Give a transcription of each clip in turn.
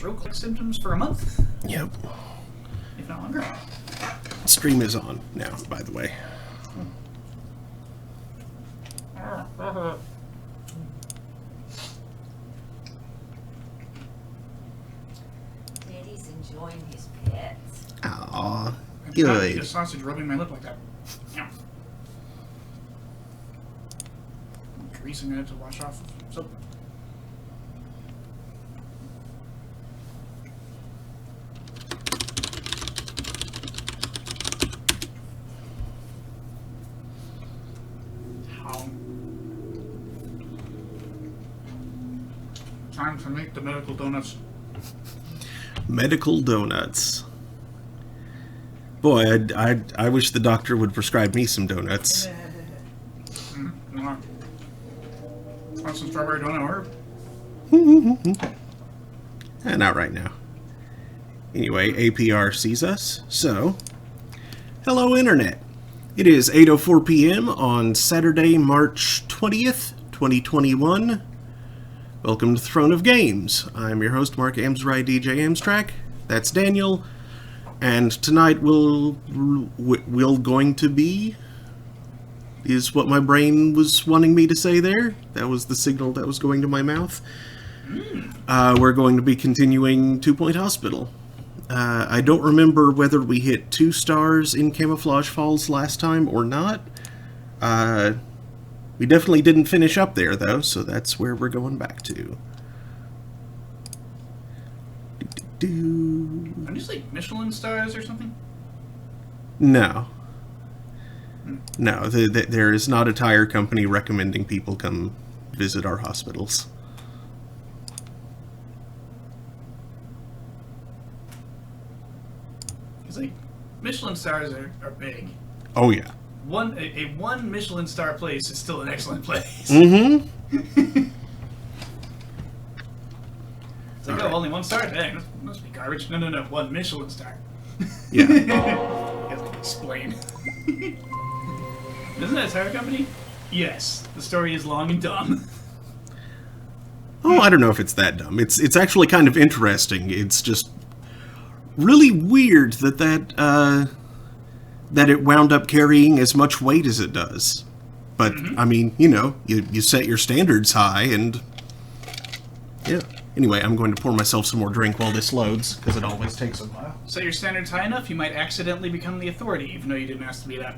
stroke-like symptoms for a month. Yep. If not longer. Stream is on now, by the way. Daddy's enjoying his pets. Aw, I did not eat a good. sausage rubbing my lip like that. Yeah. Greasing it to wash off soap. Time to make the medical donuts. Medical donuts. Boy, I wish the doctor would prescribe me some donuts. Want some strawberry donut or? Not right now. Anyway, APR sees us, so... Hello, Internet. It is 8:04 p.m. on Saturday, March 20th, 2021. Welcome to Throne of Games. I'm your host, Mark Amsry, DJ Amstrack. That's Daniel. And tonight will going to be... is what my brain was wanting me to say there. That was the signal that was going to my mouth. We're going to be continuing 2 Point Hospital. I don't remember whether we hit 2 stars in Camouflage Falls last time or not. We definitely didn't finish up there, though, so that's where we're going back to. Are these like Michelin stars or something? No. No, there is not a tire company recommending people come visit our hospitals. It's like Michelin stars are big. Oh, yeah. A one Michelin star place is still an excellent place. Mm-hmm. It's like, only 1 star? Dang, that must be garbage. No, 1 Michelin star. Yeah. You have to explain. Isn't that a tire company? Yes. The story is long and dumb. Oh, I don't know if it's that dumb. It's actually kind of interesting. It's just really weird that it wound up carrying as much weight as it does. But, I mean, you set your standards high, and... yeah. Anyway, I'm going to pour myself some more drink while this loads, because it always takes a while. Set your standards high enough, you might accidentally become the authority, even though you didn't ask to be that.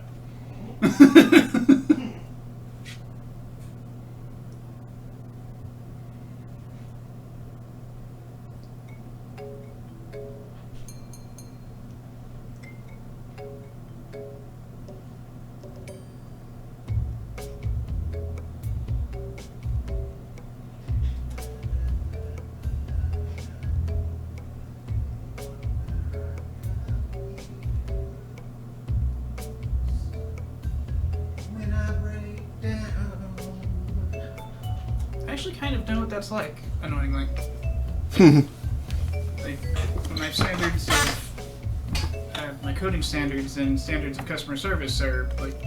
I actually kind of know what that's like, annoyingly. Like, my standards of, my coding standards and standards of customer service are, like,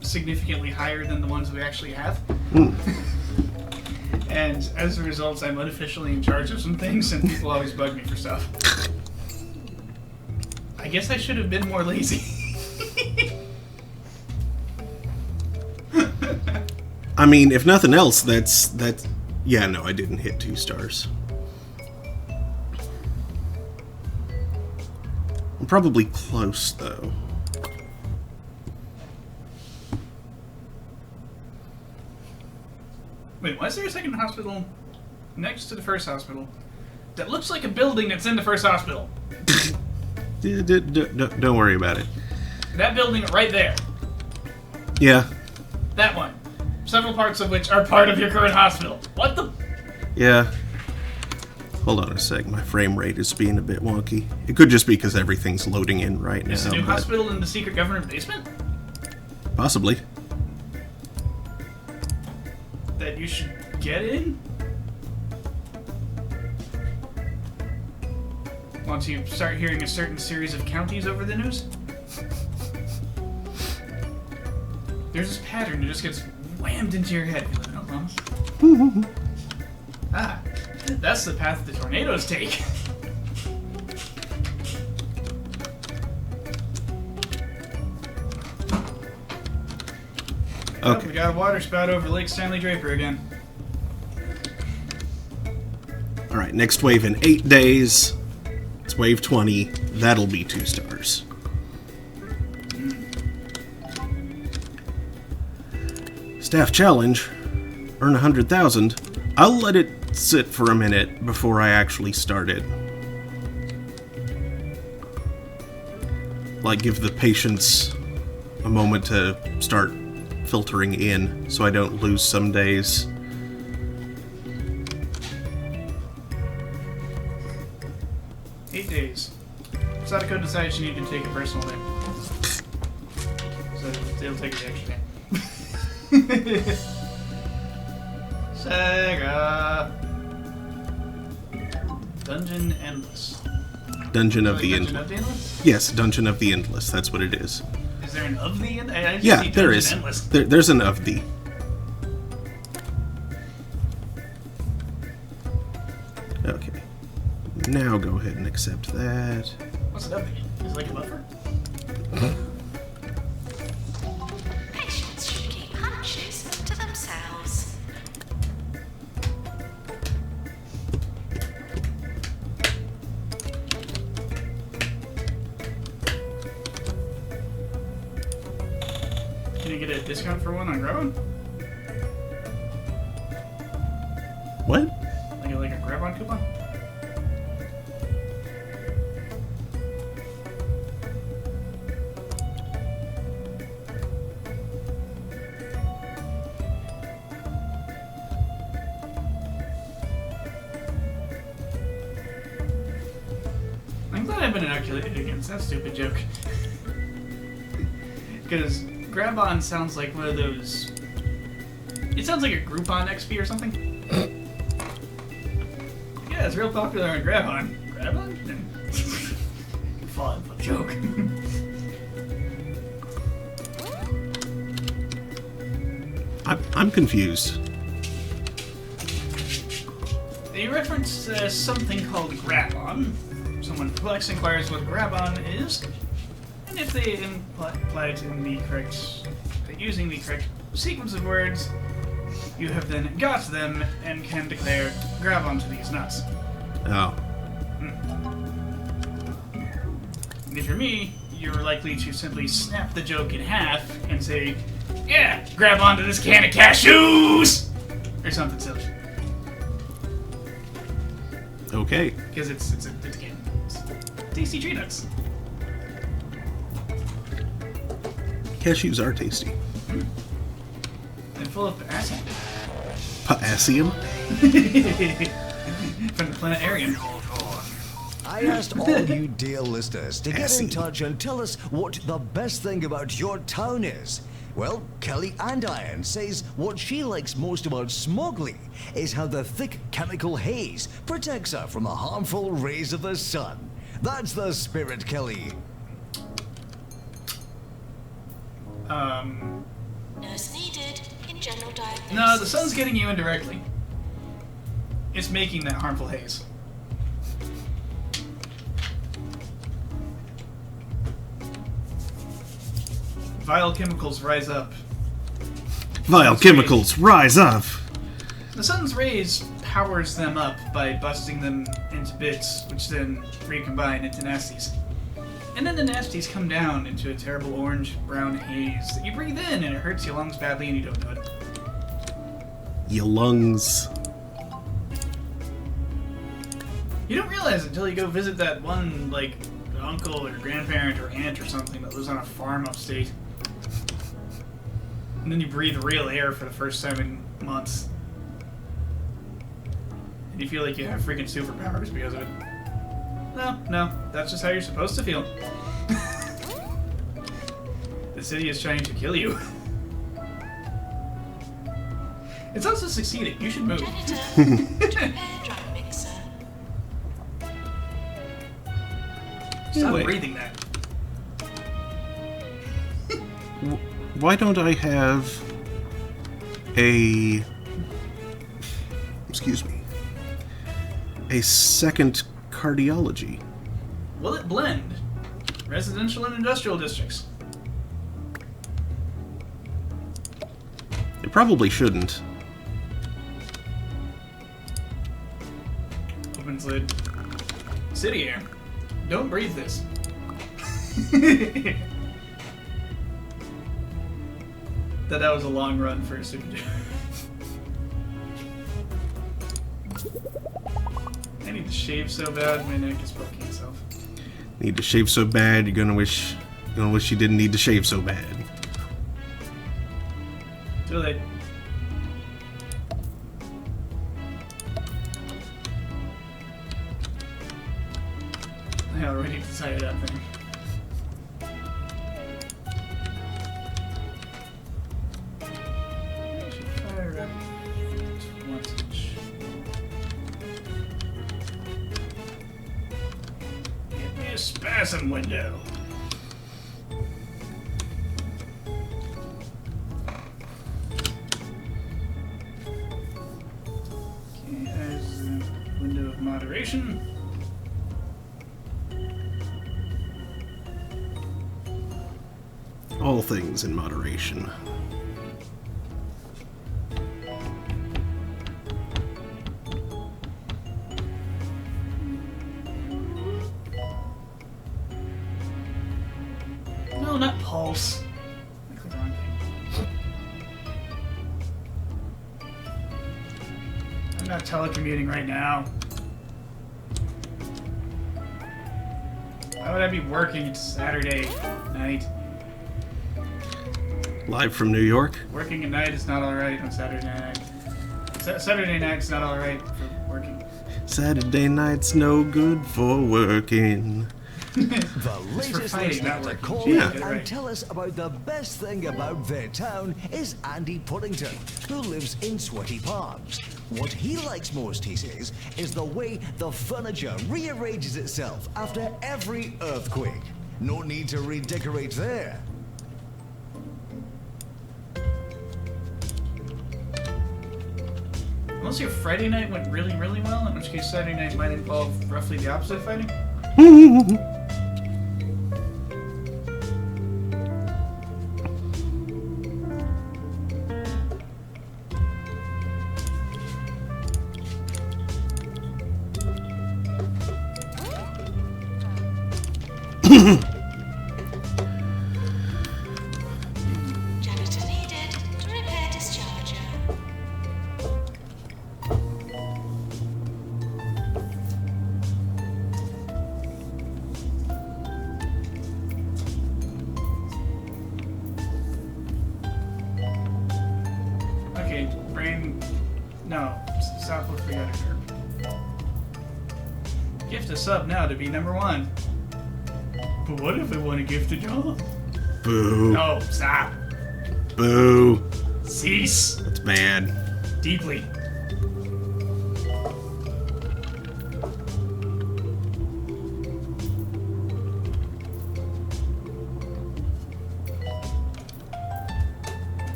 significantly higher than the ones we actually have. And as a result, I'm unofficially in charge of some things, and people always bug me for stuff. I guess I should have been more lazy. I mean, if nothing else, that's... yeah, no, I didn't hit 2 stars. I'm probably close, though. Wait, why is there a second hospital next to the first hospital that looks like a building that's in the first hospital? Don't worry about it. That building right there. Yeah. That one. Several parts of which are part of your current hospital. What the? Yeah. Hold on a sec. My frame rate is being a bit wonky. It could just be because everything's loading in right now. Is the new hospital in the secret government basement? Possibly. That you should get in? Once you start hearing a certain series of counties over the news? There's this pattern that just gets whammed into your head. You live in Oklahoma? That's the path the tornadoes take. Oh, Okay. we got a water spout over Lake Stanley Draper again. Alright, next wave in 8 days. It's wave 20. That'll be 2 stars. Staff challenge. Earn 100,000. I'll let it sit for a minute before I actually start it. Like, give the patients a moment to start filtering in so I don't lose some days. Eight days. Sadako decides you need to take a personal day. So it'll take the extra day. Sega. Dungeon Endless. Dungeon of the Dungeon Endless. of the Endless? Yes, Dungeon of the Endless. That's what it is. Is there an of the end? I just Yeah, see there Dungeon is. Endless. There's an of the. Okay. Now go ahead and accept that. What's an of the? Is it like a buffer? Patients should keep hunches to themselves. Can you get a discount for one on Grab-On? What? Like a Grab-On coupon? I'm glad I've been inoculated against that stupid joke. Because Grab-On sounds like one of those... It sounds like a Groupon XP or something. Yeah, it's real popular on Grab-On. Grab-On? Fun joke. I'm confused. They reference something called Grab-On. Someone perplexed inquires what Grab-On is, and if they apply it in the correct, using the correct sequence of words, you have then got them and can declare Grab-On to these nuts. Oh. And if you're me, you're likely to simply snap the joke in half and say, "Yeah, grab onto this can of cashews!" or something silly. Okay. Because it's tasty tree nuts. Cashews are tasty. And full of potassium. Potassium? From the planet Aryan. I asked all you dear listeners to get in Acid. touch and tell us what the best thing about your town is. Well, Kelly Andiron says what she likes most about Smogley is how the thick chemical haze protects her from the harmful rays of the sun. That's the spirit, Kelly. Nurse needed in general diagnosis. No, the sun's getting you indirectly. It's making that harmful haze. Vile chemicals rise up. Vile chemicals, rise up! The sun's rays powers them up by busting them into bits, which then recombine into nasties. And then the nasties come down into a terrible orange-brown haze that you breathe in, and it hurts your lungs badly, and you don't know it. Your lungs. You don't realize it until you go visit that one, like, uncle or grandparent or aunt or something that lives on a farm upstate. And then you breathe real air for the first time in months. And you feel like you have freaking superpowers because of it. No, that's just how you're supposed to feel. The city is trying to kill you. It's also succeeding. You should move. Janitor, to repair drum mixer. Stop Wait. breathing that. Why don't I have a... Excuse me. a second cardiology. Will it blend residential and industrial districts? It probably shouldn't. Opens lid. City air. Don't breathe this. That was a long run for a super duper. I need to shave so bad, my neck is broken itself. Need to shave so bad, you're gonna wish you didn't need to shave so bad. Too late. I already decided that thing. I should fire up once each. Get me a spasm window. Okay, there's the window of moderation. All things in moderation. No, not pulse. I clicked the wrong thing. I'm not telecommuting right now. Why would I be working? It's Saturday night. Live from New York. Working at night is not alright on Saturday night. Saturday night's not alright for working. Saturday night's no good for working. The latest fighting, listener not to working. call Yeah. in and Right. tell us about the best thing about their town is Andy Puddington, who lives in Sweaty Palms. What he likes most, he says, is the way the furniture rearranges itself after every earthquake. No need to redecorate there. Unless your Friday night went really, really well, in which case Saturday night might involve roughly the opposite of fighting. Janitor needed to repair discharger. Okay, brain. No, stop with forget it. Gift a sub now to be number 1. But what if I want to gift a job? Boo. No, stop. Boo. Cease. That's bad. Deeply.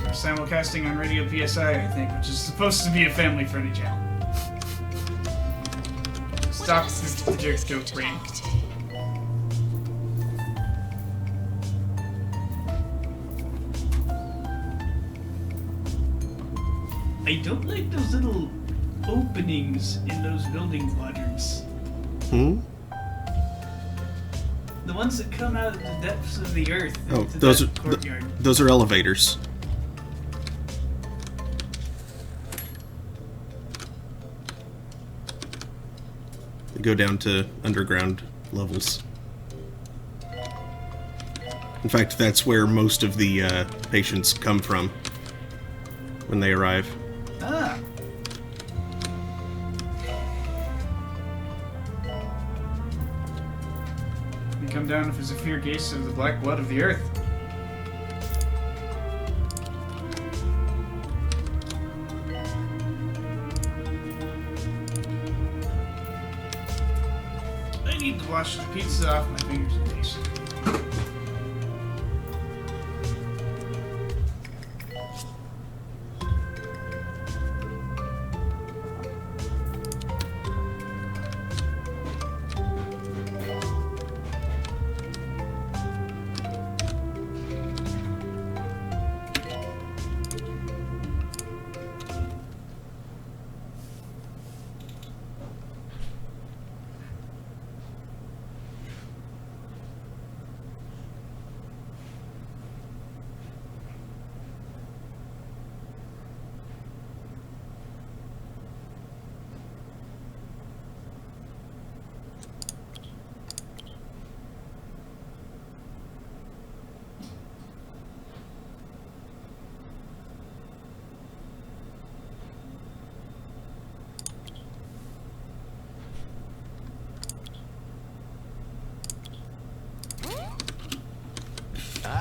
We're simulcasting on Radio PSI, I think, which is supposed to be a family-friendly channel. Stop the jerk joke brain. I don't like those little openings in those building quadrants. Hmm? The ones that come out of the depths of the earth Oh, into those are that courtyard. those are elevators. They go down to underground levels. In fact, that's where most of the patients come from when they arrive. Ah. They come down with the severe gaze of the black blood of the earth. I need to wash the pizza off my fingers and face.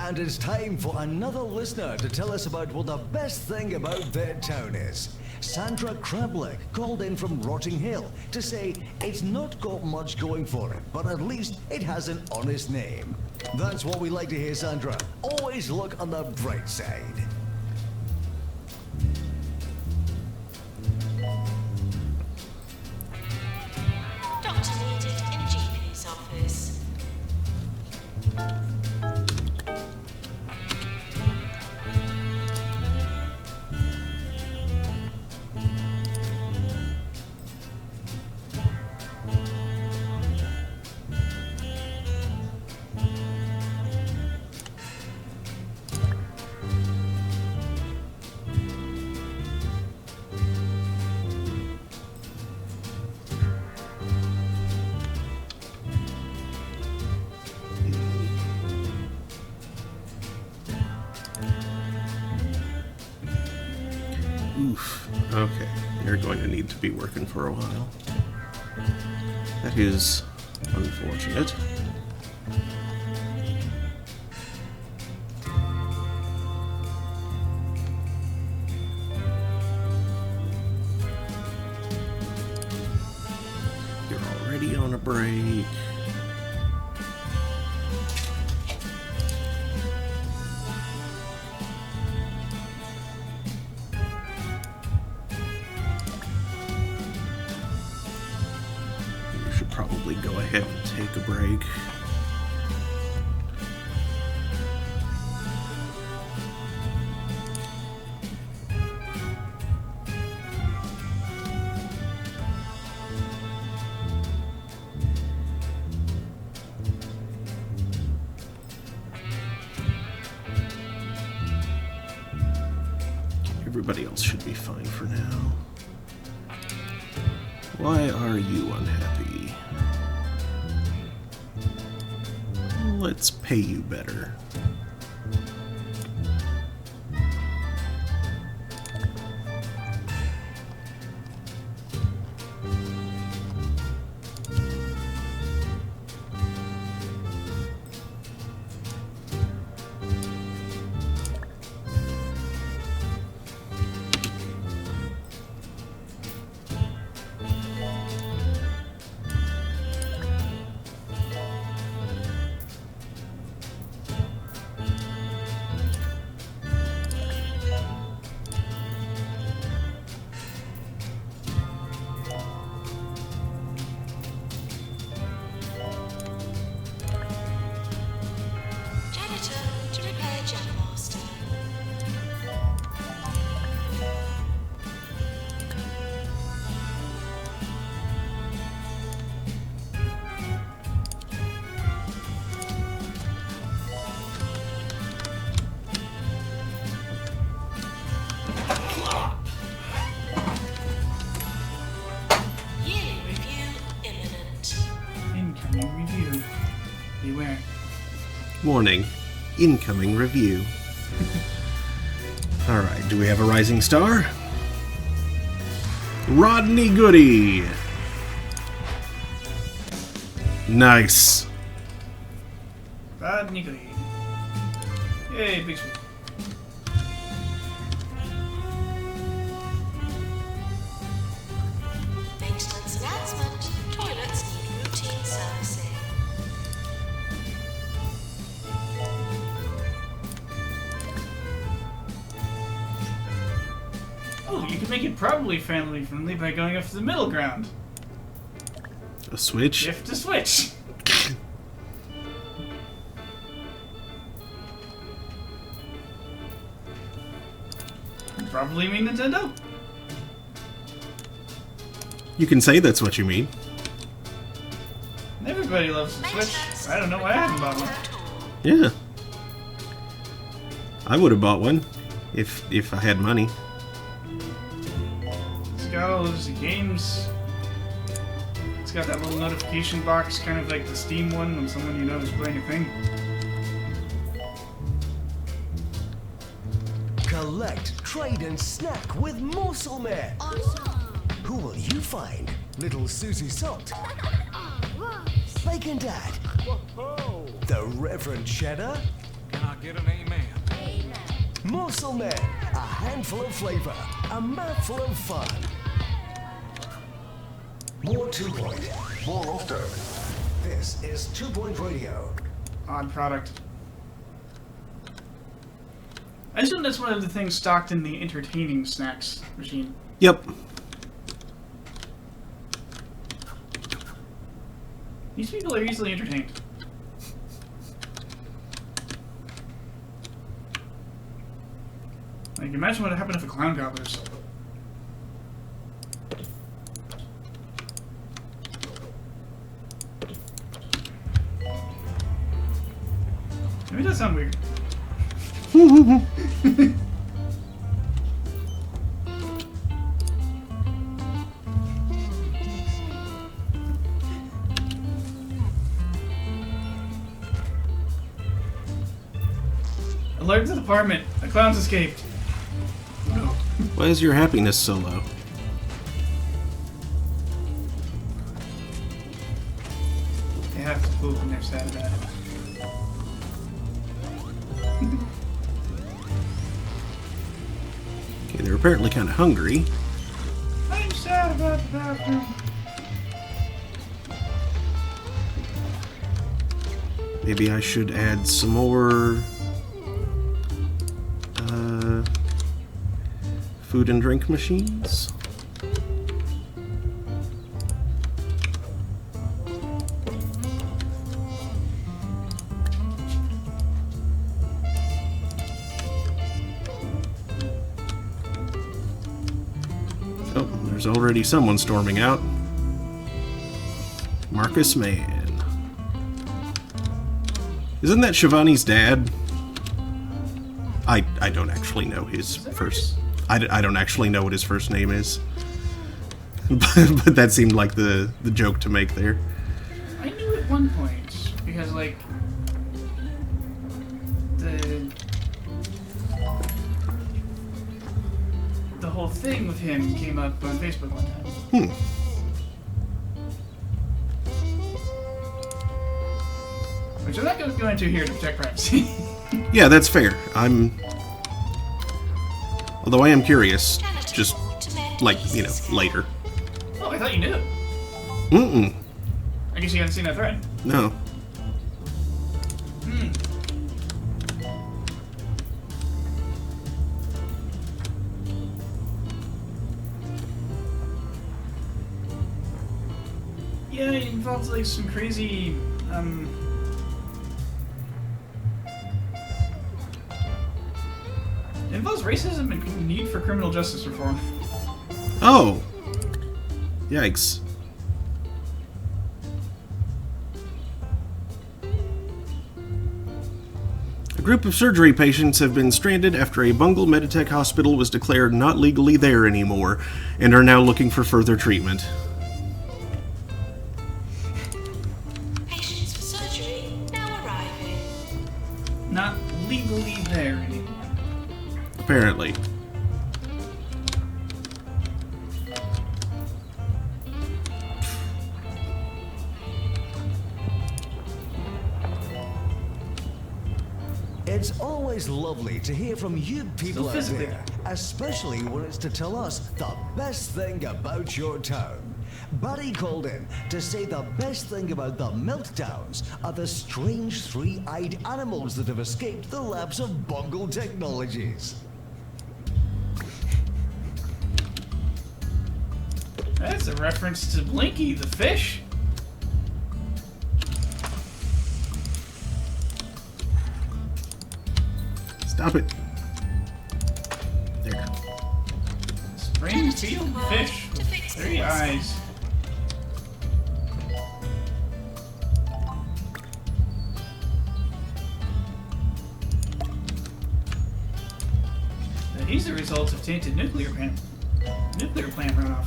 And it's time for another listener to tell us about what the best thing about their town is. Sandra Krablick called in from Rotting Hill to say it's not got much going for it, but at least it has an honest name. That's what we like to hear, Sandra. Always look on the bright side. Doctor needed in GP's office. Oof. Okay, you're going to need to be working for a while. That is unfortunate. You're already on a break. You should probably go ahead and take a break. Everybody else should be fine for now. Why are you unhappy? Let's pay you better. Janitor to repair Jammaster. Yearly review imminent. Incoming review. Beware. Warning, incoming review. Alright, do we have a rising star? Rodney Goody! Nice. Rodney Goody. Yay, big sweep. Maintenance announcement. Toilets need routine servicing. Oh, you can make it probably family friendly by going up to the middle ground. A switch? Shift to switch. Probably mean Nintendo. You can say that's what you mean. Everybody loves the Switch. I don't know why I haven't bought one. Yeah. I would have bought one if I had money. It's got all those games. It's got that little notification box, kind of like the Steam one when someone you know is playing a thing. Collect, trade, and snack with Morsel Man. Who will you find? Little Susie Salt? Bacon Dad? The Reverend Cheddar? Can I get an amen? Morsel Men, a handful of flavor, a mouthful of fun. More 2 Point, more often. This is 2 Point Radio. Odd product. I assume that's one of the things stocked in the entertaining snacks machine. Yep. These people are easily entertained. Like, imagine what would happen if a clown gobblers. Maybe that sound weird. Alert to the department. The clown's escaped. No. Why is your happiness so low? They have to poop and they're sad about it. Okay, they're apparently kind of hungry. I'm sad about the bathroom. Maybe I should add some more food and drink machines. Oh, there's already someone storming out. Marcus Mann. Isn't that Shivani's dad? I don't actually know his first... I don't actually know what his first name is. But that seemed like the joke to make there. I knew at one point, because, like, the whole thing with him came up on Facebook one time. Which I'm not going to go into here to protect privacy. Yeah, that's fair. Although I am curious, just, like, you know, later. Oh, I thought you knew. Mm-mm. I guess you haven't seen that thread. No. Yeah, it involves, like, some crazy, it involves racism and need for criminal justice reform. Oh. Yikes. A group of surgery patients have been stranded after a Bungle Meditech hospital was declared not legally there anymore and are now looking for further treatment. Patients for surgery now arriving. Not legally there anymore. Apparently. It's always lovely to hear from you people out physically. there, especially when it's to tell us the best thing about your town. Barry called in to say the best thing about the Meltdowns are the strange three-eyed animals that have escaped the labs of Bungle Technologies. That's a reference to Blinky the fish. Stop it. There. Springfield fish with 3 eyes. Now, he's the result of tainted nuclear plant runoff.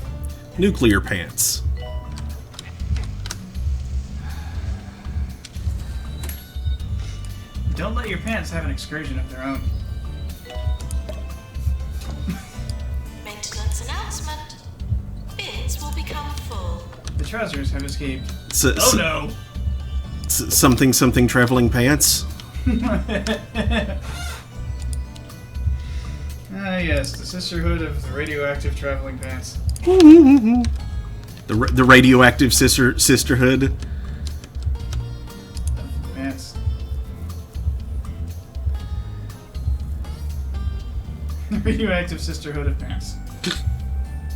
Nuclear pants. Don't let your pants have an excursion of their own. Maintenance announcement. Bins will become full. The trousers have escaped. S- Oh no! something traveling pants. Ah, yes, the Sisterhood of the Radioactive Traveling Pants. The radioactive sisterhood. Pants. The Radioactive Sisterhood of Pants.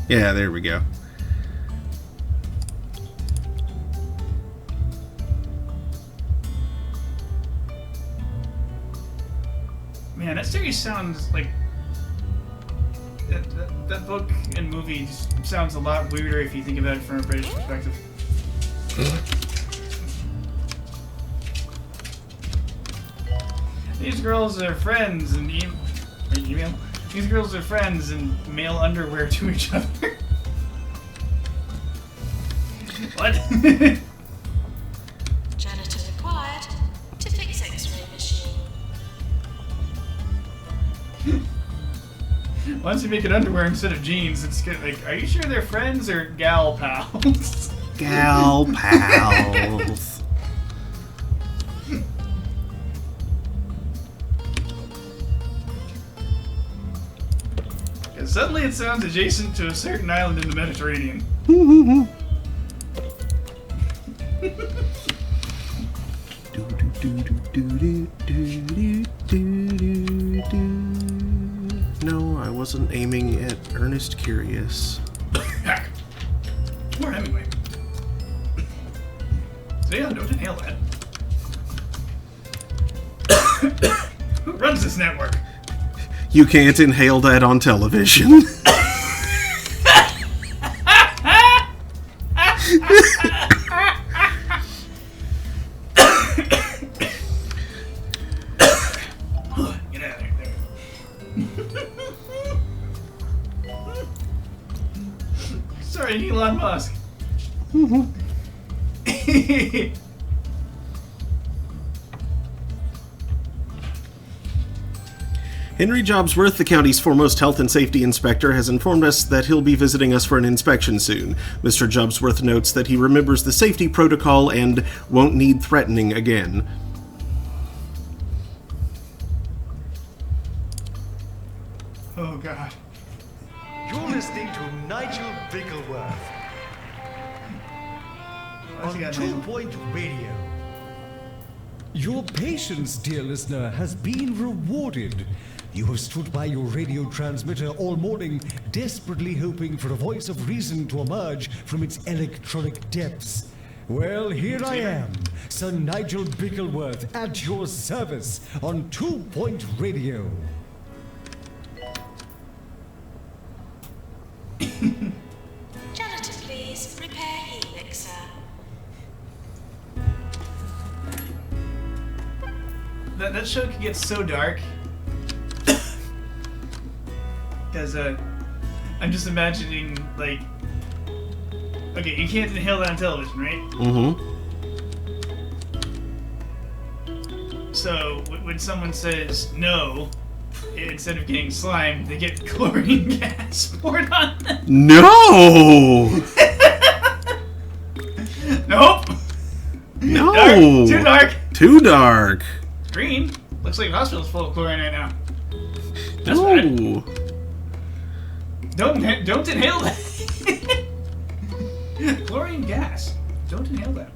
Yeah, there we go. Man, that series sounds like... That book and movie just sounds a lot weirder if you think about it from a British perspective. These girls are friends and email. These girls are friends and mail underwear to each other. What? Janitor required to fix X-ray machine. Once you make it underwear instead of jeans, it's good. Like, are you sure they're friends or gal pals? Gal pals. 'Cause suddenly it sounds adjacent to a certain island in the Mediterranean. No, I wasn't aiming at Ernest Curious. Heck. Or Hemingway. So yeah, don't inhale that. Who runs this network? You can't inhale that on television. Get out of there. Sorry, Elon Musk. Henry Jobsworth, the county's foremost health and safety inspector, has informed us that he'll be visiting us for an inspection soon. Mr. Jobsworth notes that he remembers the safety protocol and won't need threatening again. Oh, God. You're listening to Nigel Bickleworth Why's he on got 2 Nigel? Point Radio. Your patience, dear listener, has been rewarded. You have stood by your radio transmitter all morning, desperately hoping for a voice of reason to emerge from its electronic depths. Well, here I am, Sir Nigel Bickleworth, at your service on 2 Point Radio. Janitor, please repair helix, sir. That show can get so dark. Because, I'm just imagining, like... Okay, you can't inhale that on television, right? Mm-hmm. So, when someone says no, instead of getting slime, they get chlorine gas poured on them. No! Nope! No! Dark. Too dark! Too dark. Green? Looks like the hospital's full of chlorine right now. That's bad. No. Don't inhale that. Chlorine gas. Don't inhale that.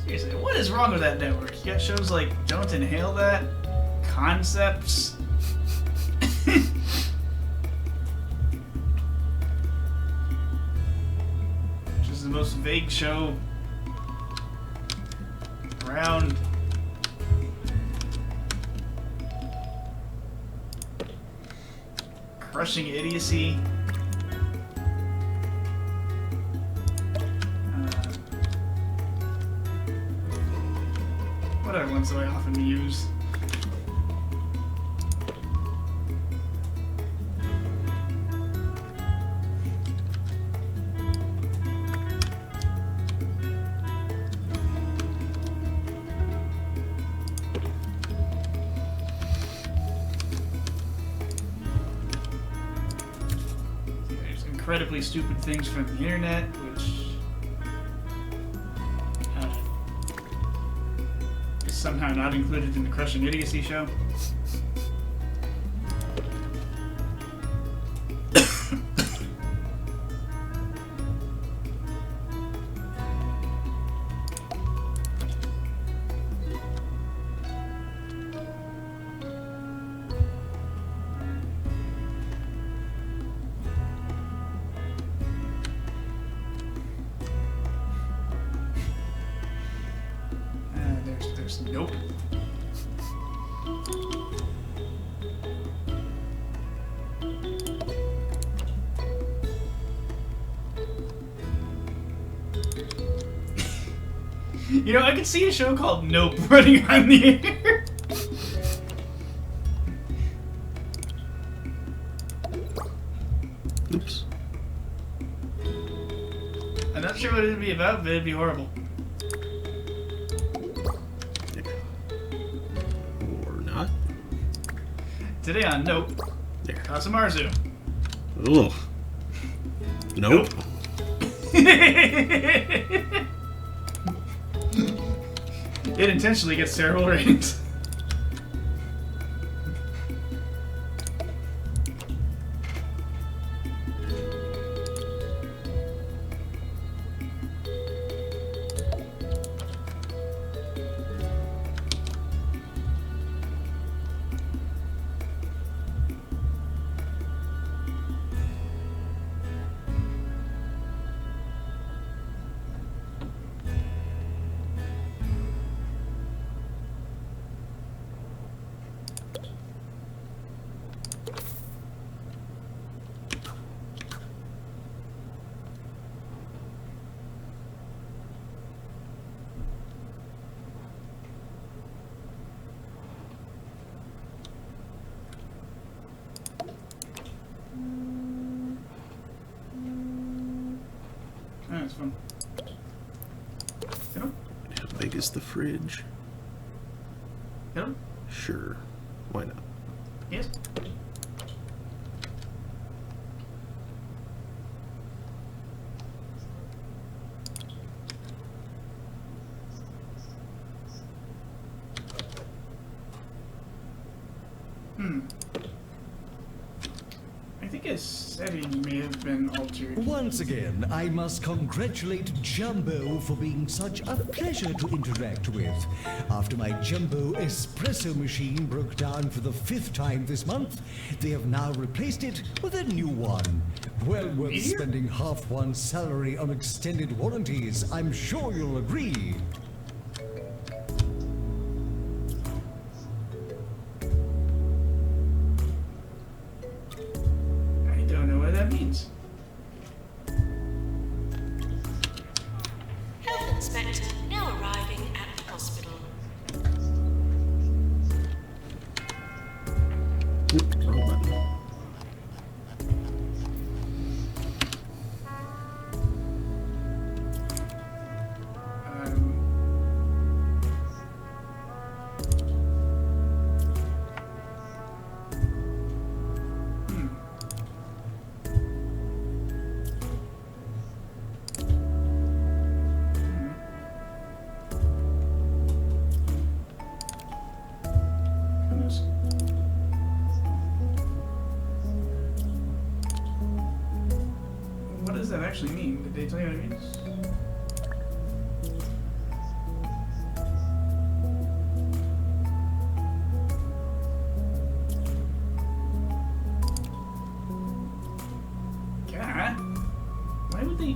Seriously, what is wrong with that network? You got shows like Don't Inhale That, Concepts. Which is the most vague show around. Crushing Idiocy. What other ones do I often use? incredibly stupid things from the internet, which is somehow not included in the Crushing Idiocy show. There's nope. You know, I could see a show called Nope running on the air. Oops. I'm not sure what it'd be about, but it'd be horrible. Or not. Today on Nope, There. Kazumarzu. Ugh. Nope. It intentionally gets terrible ratings. Oh, that's fun. Hello? How big is the fridge? Hello? Sure. Why not? Yes? I think his setting may have been altered. Once again, I must congratulate Jumbo for being such a pleasure to interact with. After my Jumbo espresso machine broke down for the 5th time this month, they have now replaced it with a new one. Well worth Meteor? spending half one's salary on extended warranties, I'm sure you'll agree. I don't know what that means. Health inspector now arriving at the hospital. Oop, wrong button. Goodness. What does that actually mean? Did they tell you what it means? God, why would they?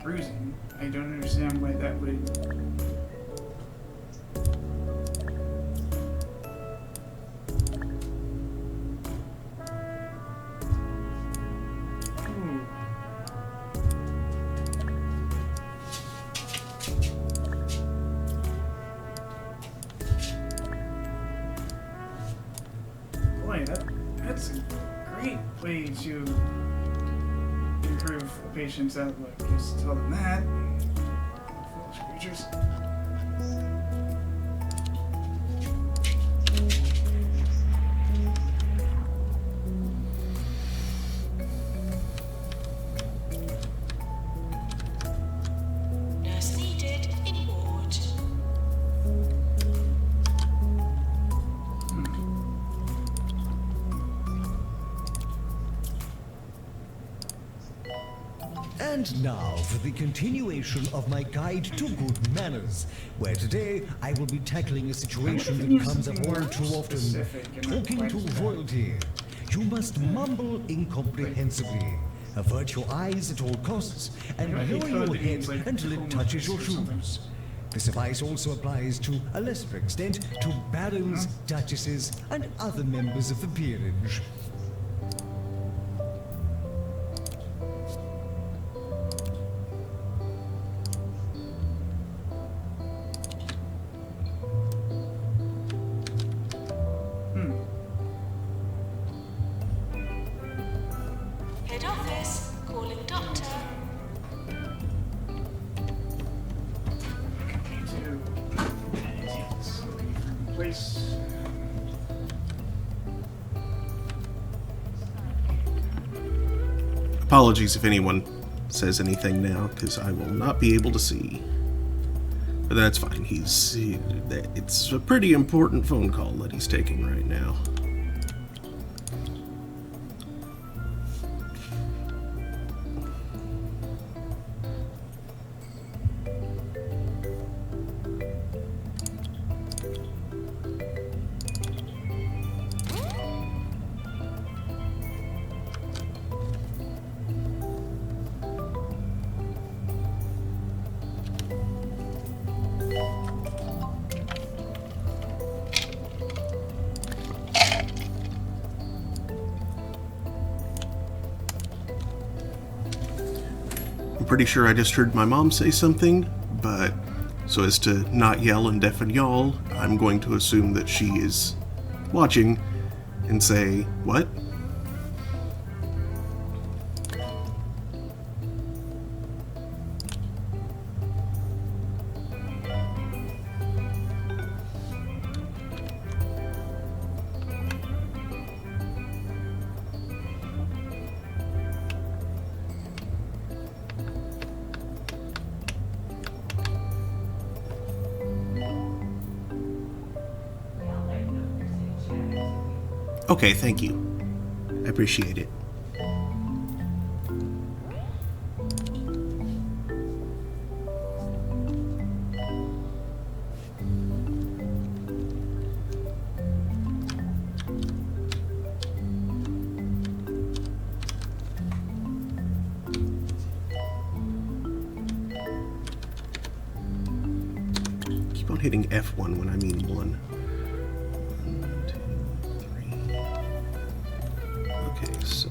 bruising. I don't understand why that would... Ooh. Boy, that's a great way to improve a patient's outlook. Just tell them that. Foolish creatures. Nurse needed in ward. And now for the continuation of my guide to good manners, where today I will be tackling a situation that comes up all too often. Talking to royalty. You must mumble incomprehensibly. Avert your eyes at all costs, and lower your head until it touches your shoes. This advice also applies to a lesser extent to barons, duchesses, and other members of the peerage. Head office, calling doctor. Need to place. Apologies if anyone says anything now, because I will not be able to see. But that's fine. It's a pretty important phone call that he's taking right now. I'm pretty sure I just heard my mom say something, but so as to not yell and deafen y'all, I'm going to assume that she is watching and say, "What?" Okay, thank you. I appreciate it. Keep on hitting F1 when I mean 1. 1, 2, 3. Okay, so...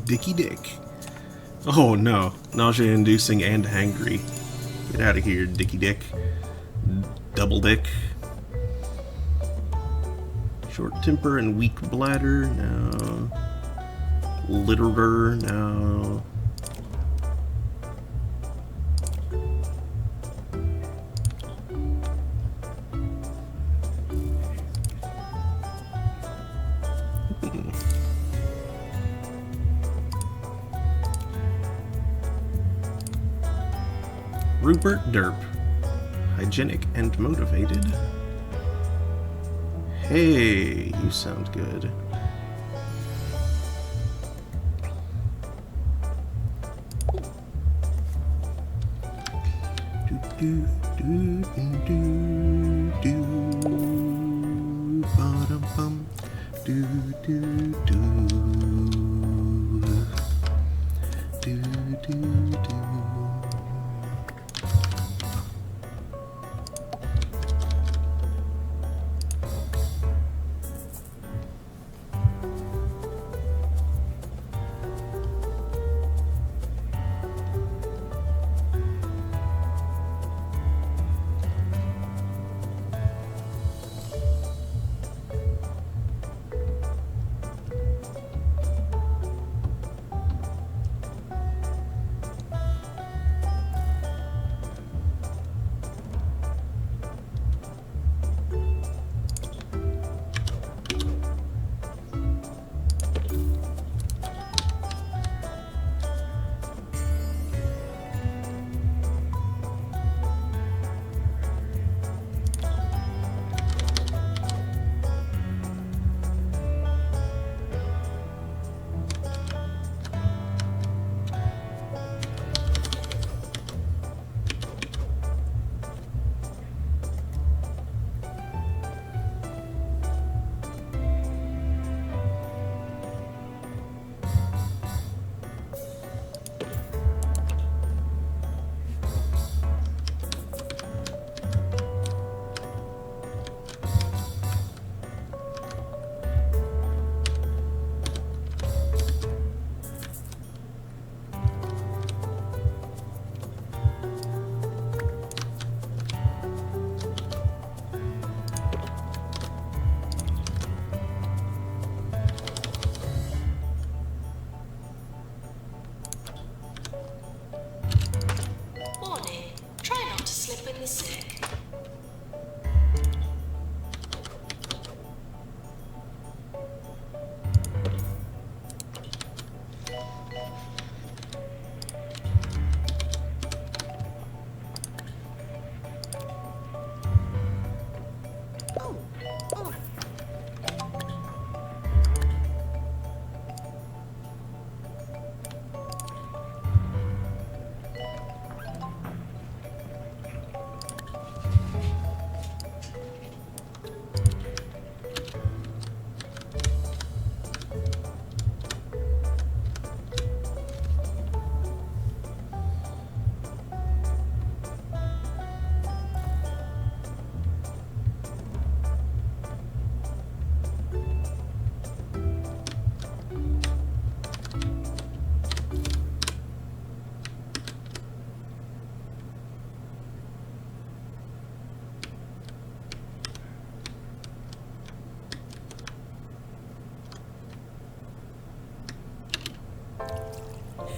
Dicky Dick. Oh no, nausea-inducing and hangry. Get out of here, Dicky Dick. Double Dick. Short temper and weak bladder. No. Litterer, no. Rupert Derp. Hygienic and motivated. Hey, you sound good. Do, do, do, do, do, ba-dum-bum. Do, do, do. Do, do, do. Warning. Try not to slip in the sick.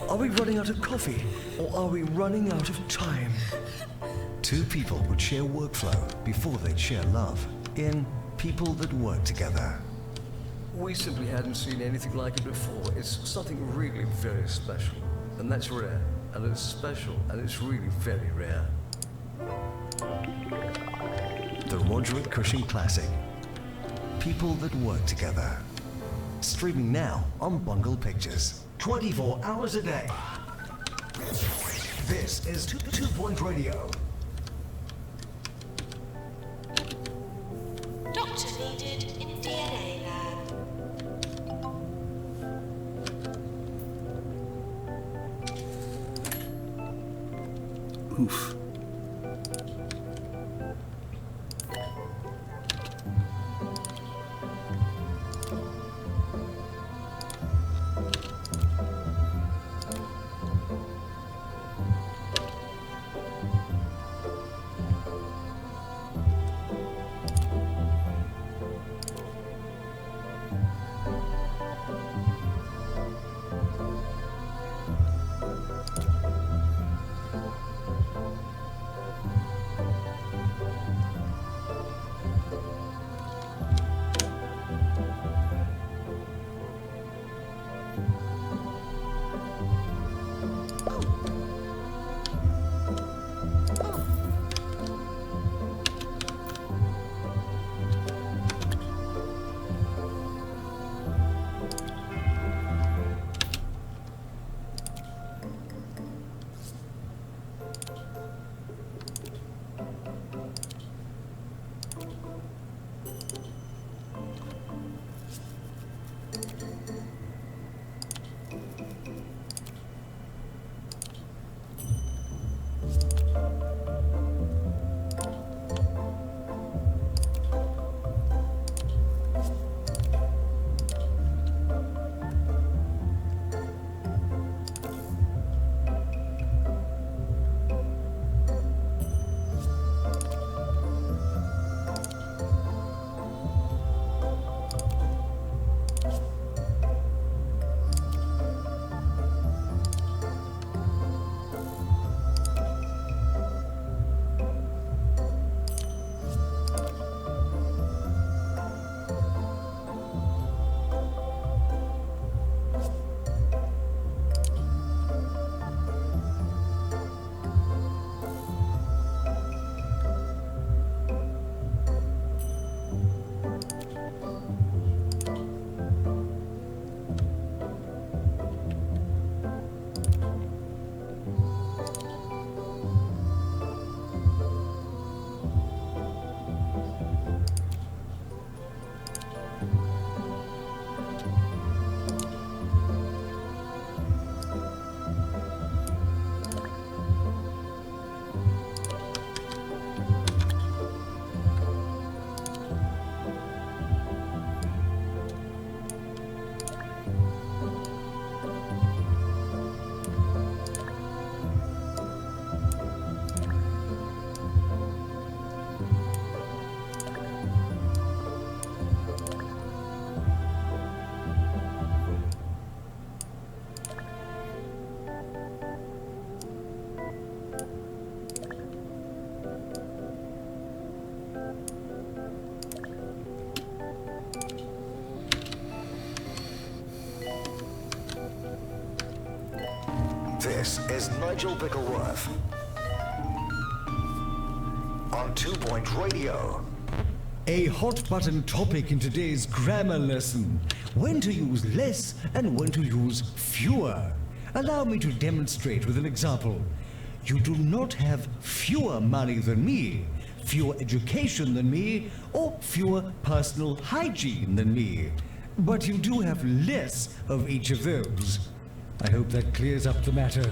Are we running out of coffee, or are we running out of time? Two people would share workflow before they'd share love in People That Work Together. We simply hadn't seen anything like it before. It's something really very special. And that's rare. And it's special. And it's really very rare. The Roderick Cushing Classic. People That Work Together. Streaming now on Bungle Pictures. 24 hours a day. This is 2 Point Radio. Doctor needed in DNA lab. Oof. This is Nigel Bickleworth on 2 Point Radio. A hot button topic in today's grammar lesson: when to use less and when to use fewer. Allow me to demonstrate with an example. You do not have fewer money than me, fewer education than me, or fewer personal hygiene than me. But you do have less of each of those. I hope that clears up the matter.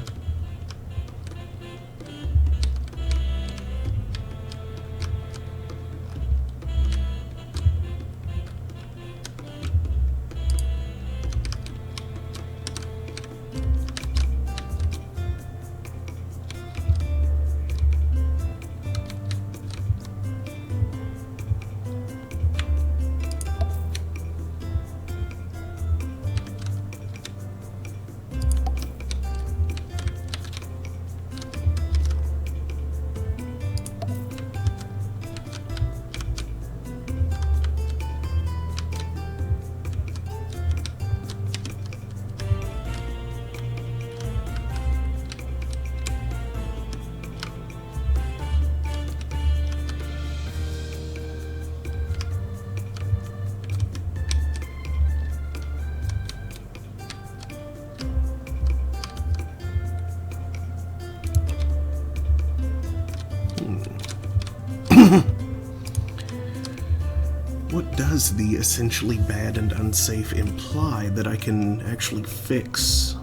What does the essentially bad and unsafe imply that I can actually fix?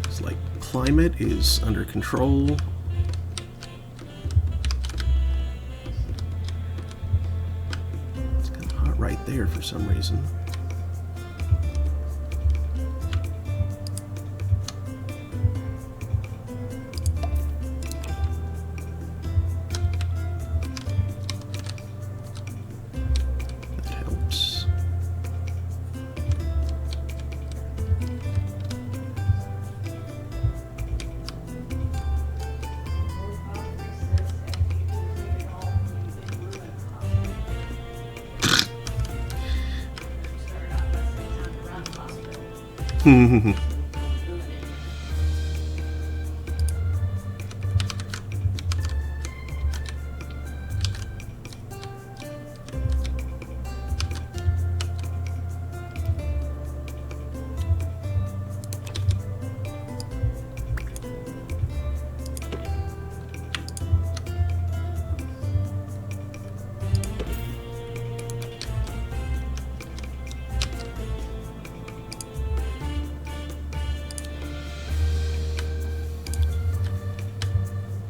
It's like climate is under control. It's kind of hot right there for some reason.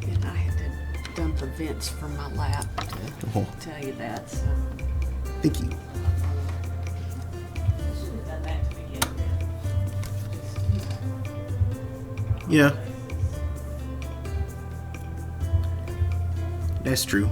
And I had to dump the vents from my lap to tell you that. So. Thank you. Yeah. That's true.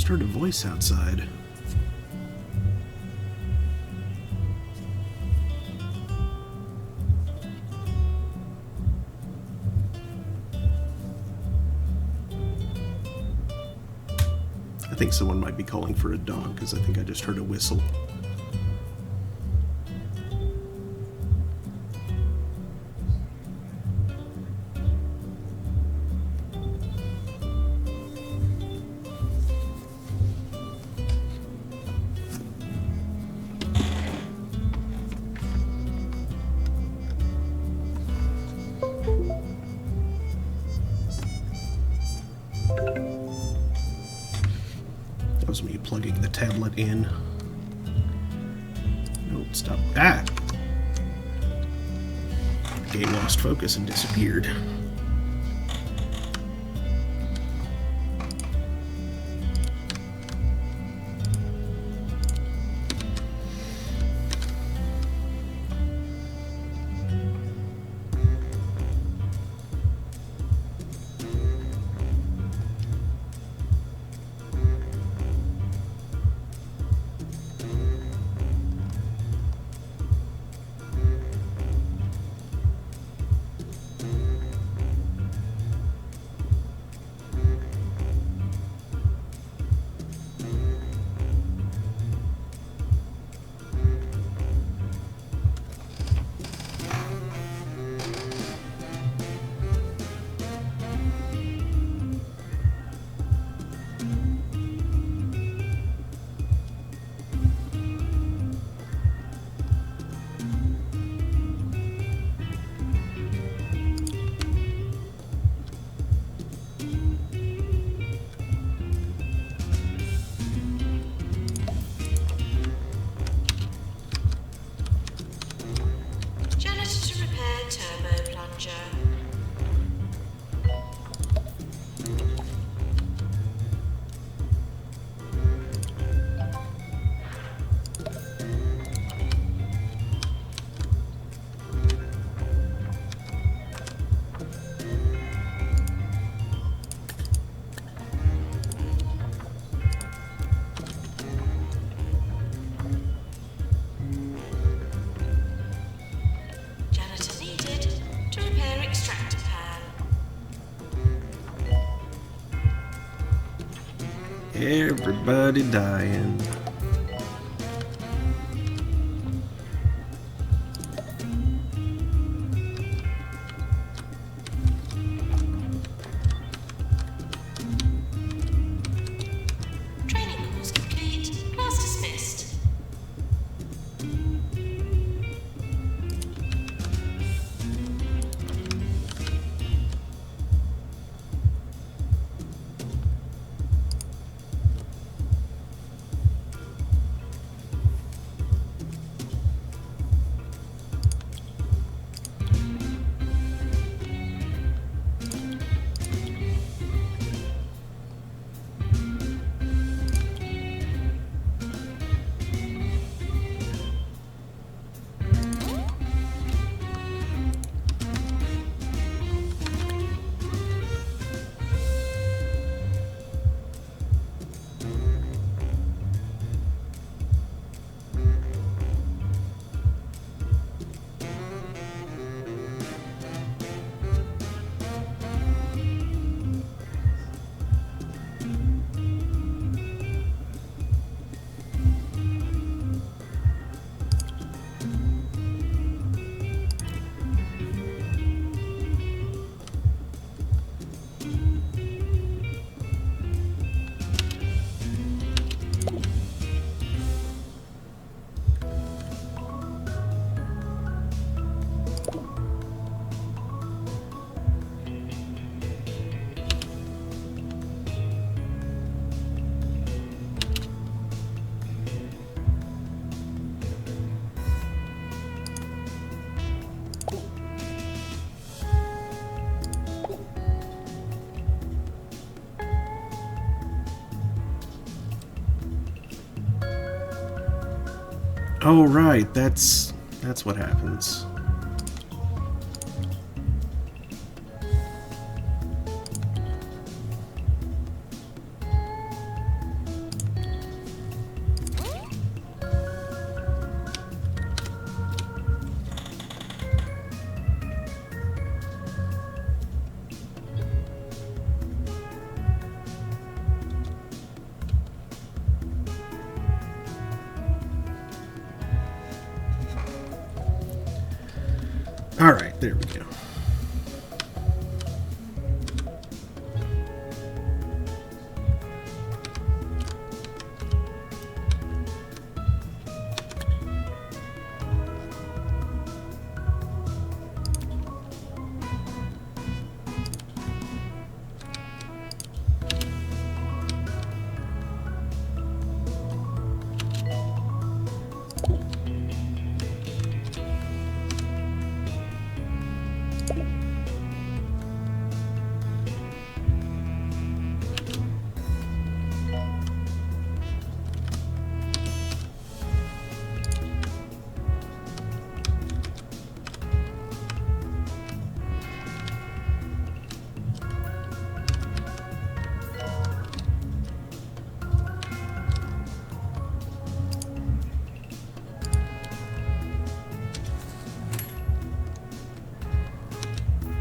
Just heard a voice outside. I think someone might be calling for a dog because I think I just heard a whistle. That was me plugging the tablet in. Nope, stop. Ah! The game lost focus and disappeared. Janitor to repair turbo plunger. Janitor needed to repair extractor pan. Everybody dying. Training course complete. Class dismissed. Oh right, that's what happens. Alright, there we go.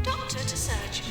Doctor to surgery.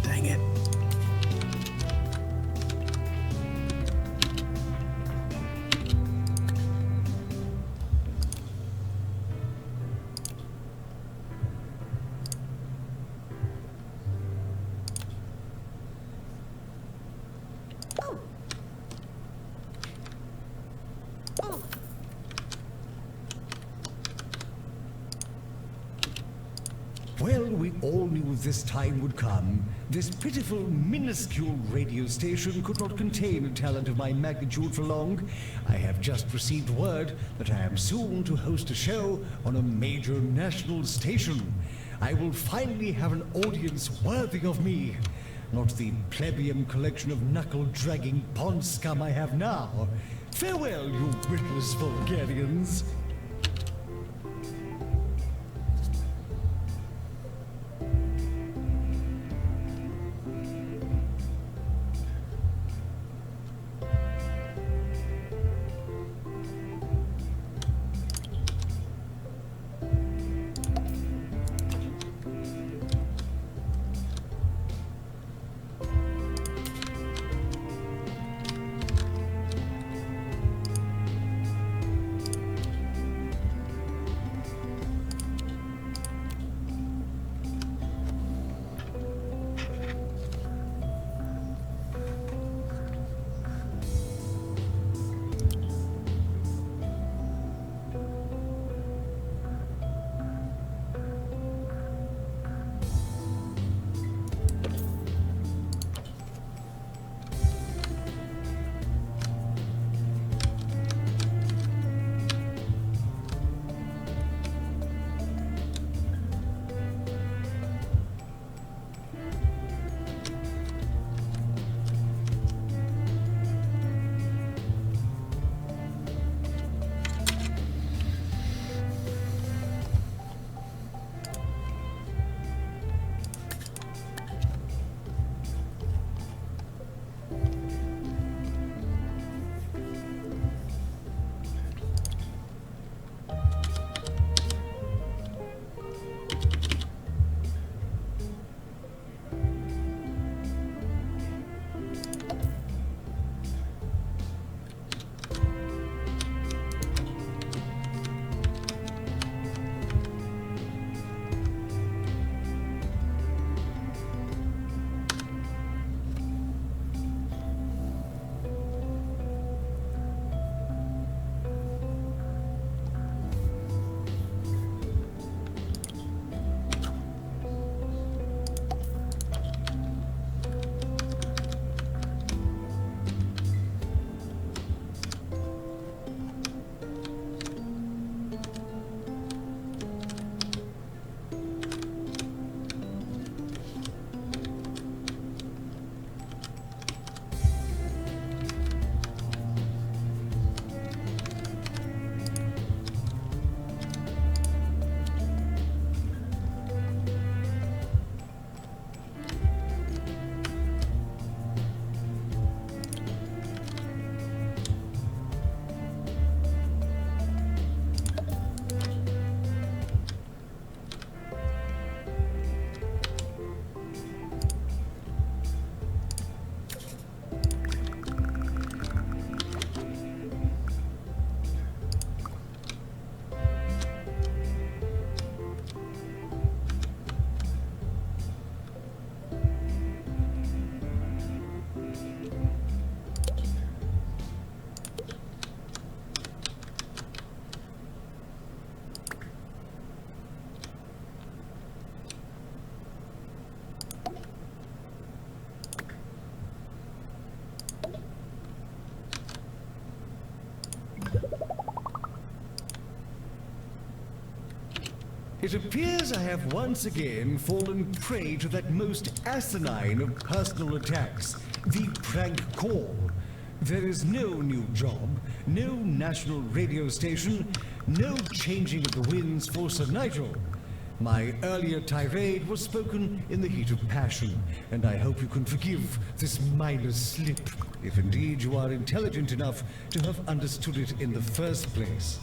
Dang it. Well, we all knew this time would come. This pitiful, minuscule radio station could not contain a talent of my magnitude for long. I have just received word that I am soon to host a show on a major national station. I will finally have an audience worthy of me. Not the plebeian collection of knuckle-dragging pond scum I have now. Farewell, you witless vulgarians. It appears I have once again fallen prey to that most asinine of personal attacks, the prank call. There is no new job, no national radio station, no changing of the winds for Sir Nigel. My earlier tirade was spoken in the heat of passion, and I hope you can forgive this minor slip, if indeed you are intelligent enough to have understood it in the first place.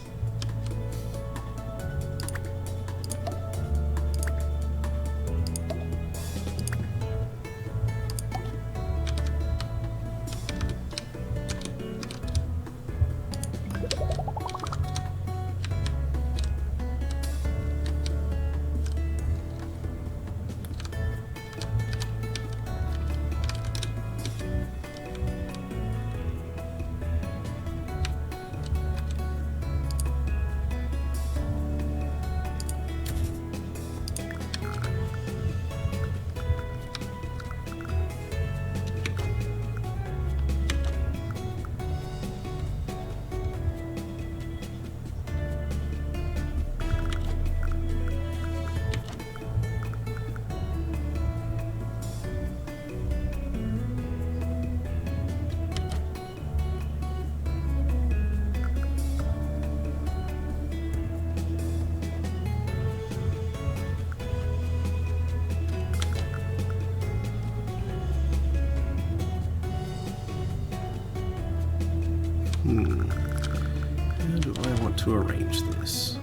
How do I want to arrange this?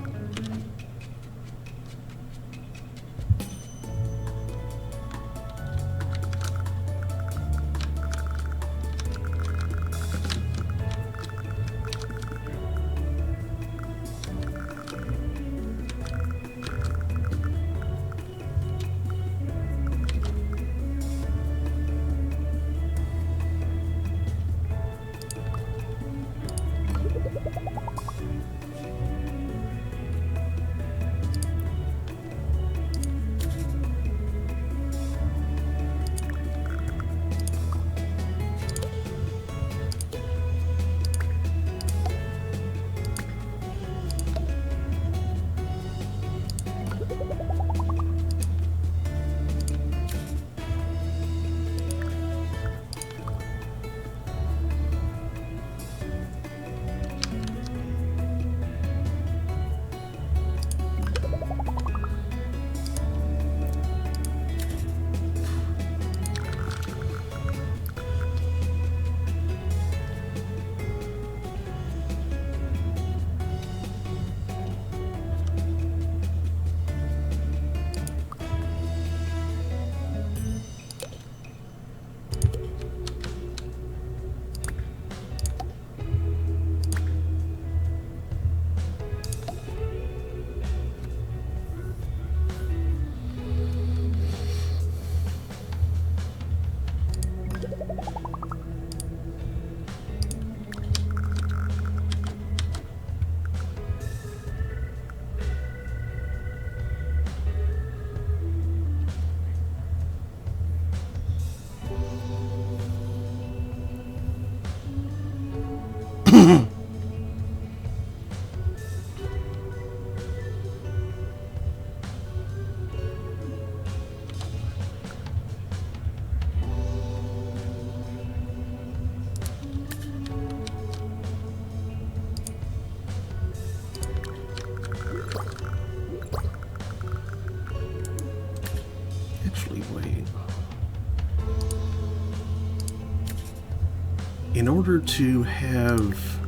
In order to have,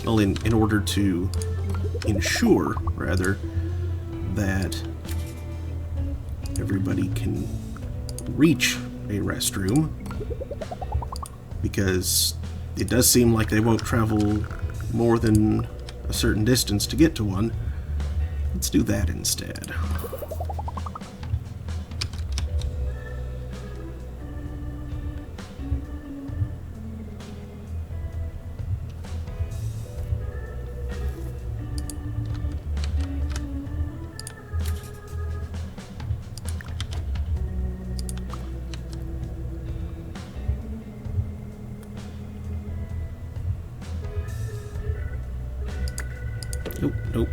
well, in order to ensure, rather, that everybody can reach a restroom, because it does seem like they won't travel more than a certain distance to get to one, let's do that instead. Nope, nope.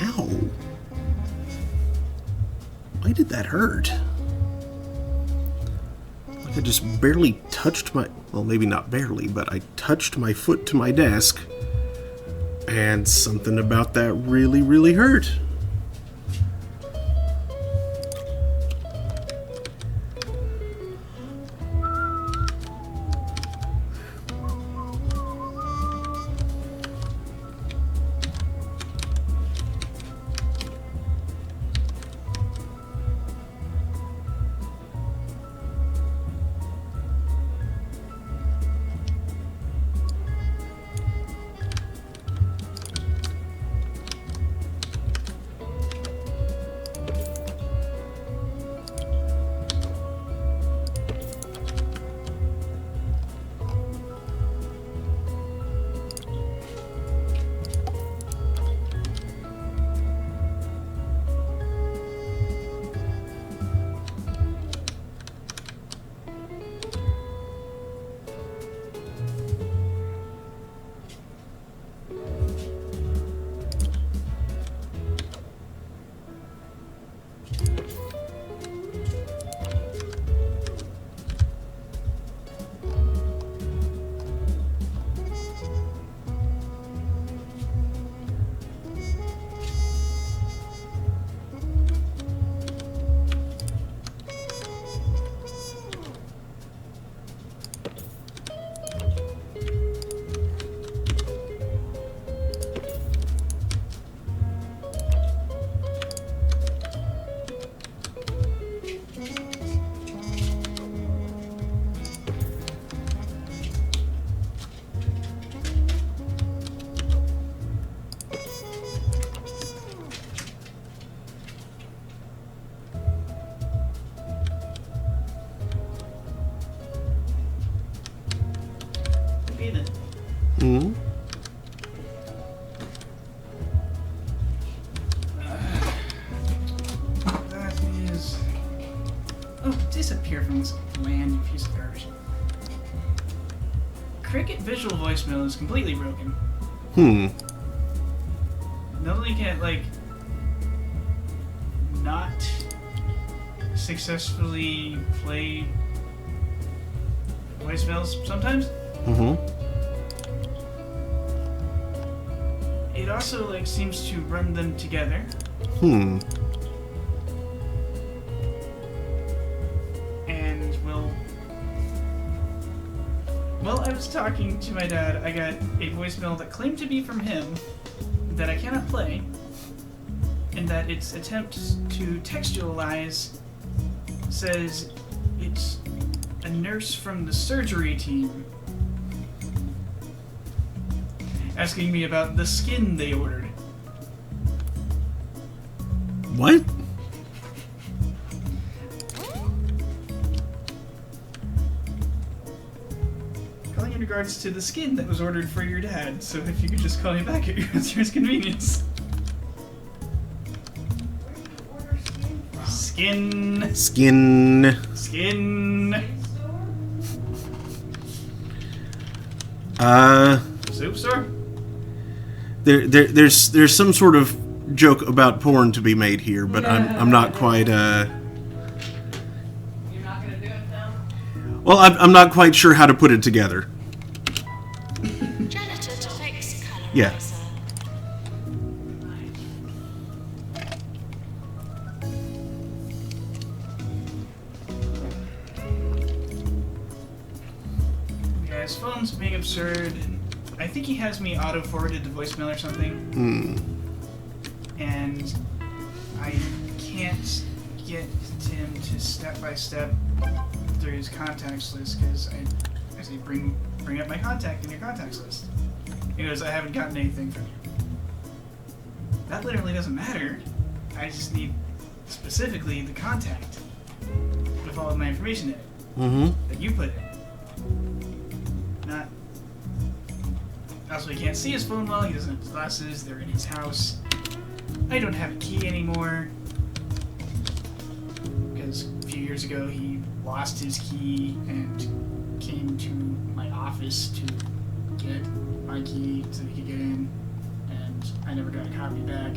Ow. Why did that hurt? Like I just barely touched my... Well, maybe not barely, but I touched my foot to my desk. And something about that really, really hurt. Mm-hmm. That is... Oh, disappear from this land, you piece of garbage. Cricket visual voicemail is completely broken. Not only can it, like, not successfully play voicemails sometimes, it also, like, seems to run them together. And will... Well, I was talking to my dad, I got a voicemail that claimed to be from him that I cannot play, and that its attempt to textualize says it's a nurse from the surgery team asking me about the skin they ordered. What? Calling in regards to the skin that was ordered for your dad, so if you could just call me back at your earliest convenience. Skin. Skin. Skin. Soup store? There's some sort of joke about porn to be made here, but I'm not quite You're not gonna do it now? Well, I'm not quite sure how to put it together. Janitor to fix colorizer. Yeah. Yeah, his phone's being absurd. I think he has me auto-forwarded to voicemail or something. And I can't get him to step-by-step through his contacts list because I say bring up my contact in your contacts list. He goes, I haven't gotten anything from you. That literally doesn't matter. I just need specifically the contact with all of my information in it that you put in. Not. Also, he can't see his phone well. He doesn't have his glasses. They're in his house. I don't have a key anymore because a few years ago he lost his key and came to my office to get my key so he could get in, and I never got a copy back.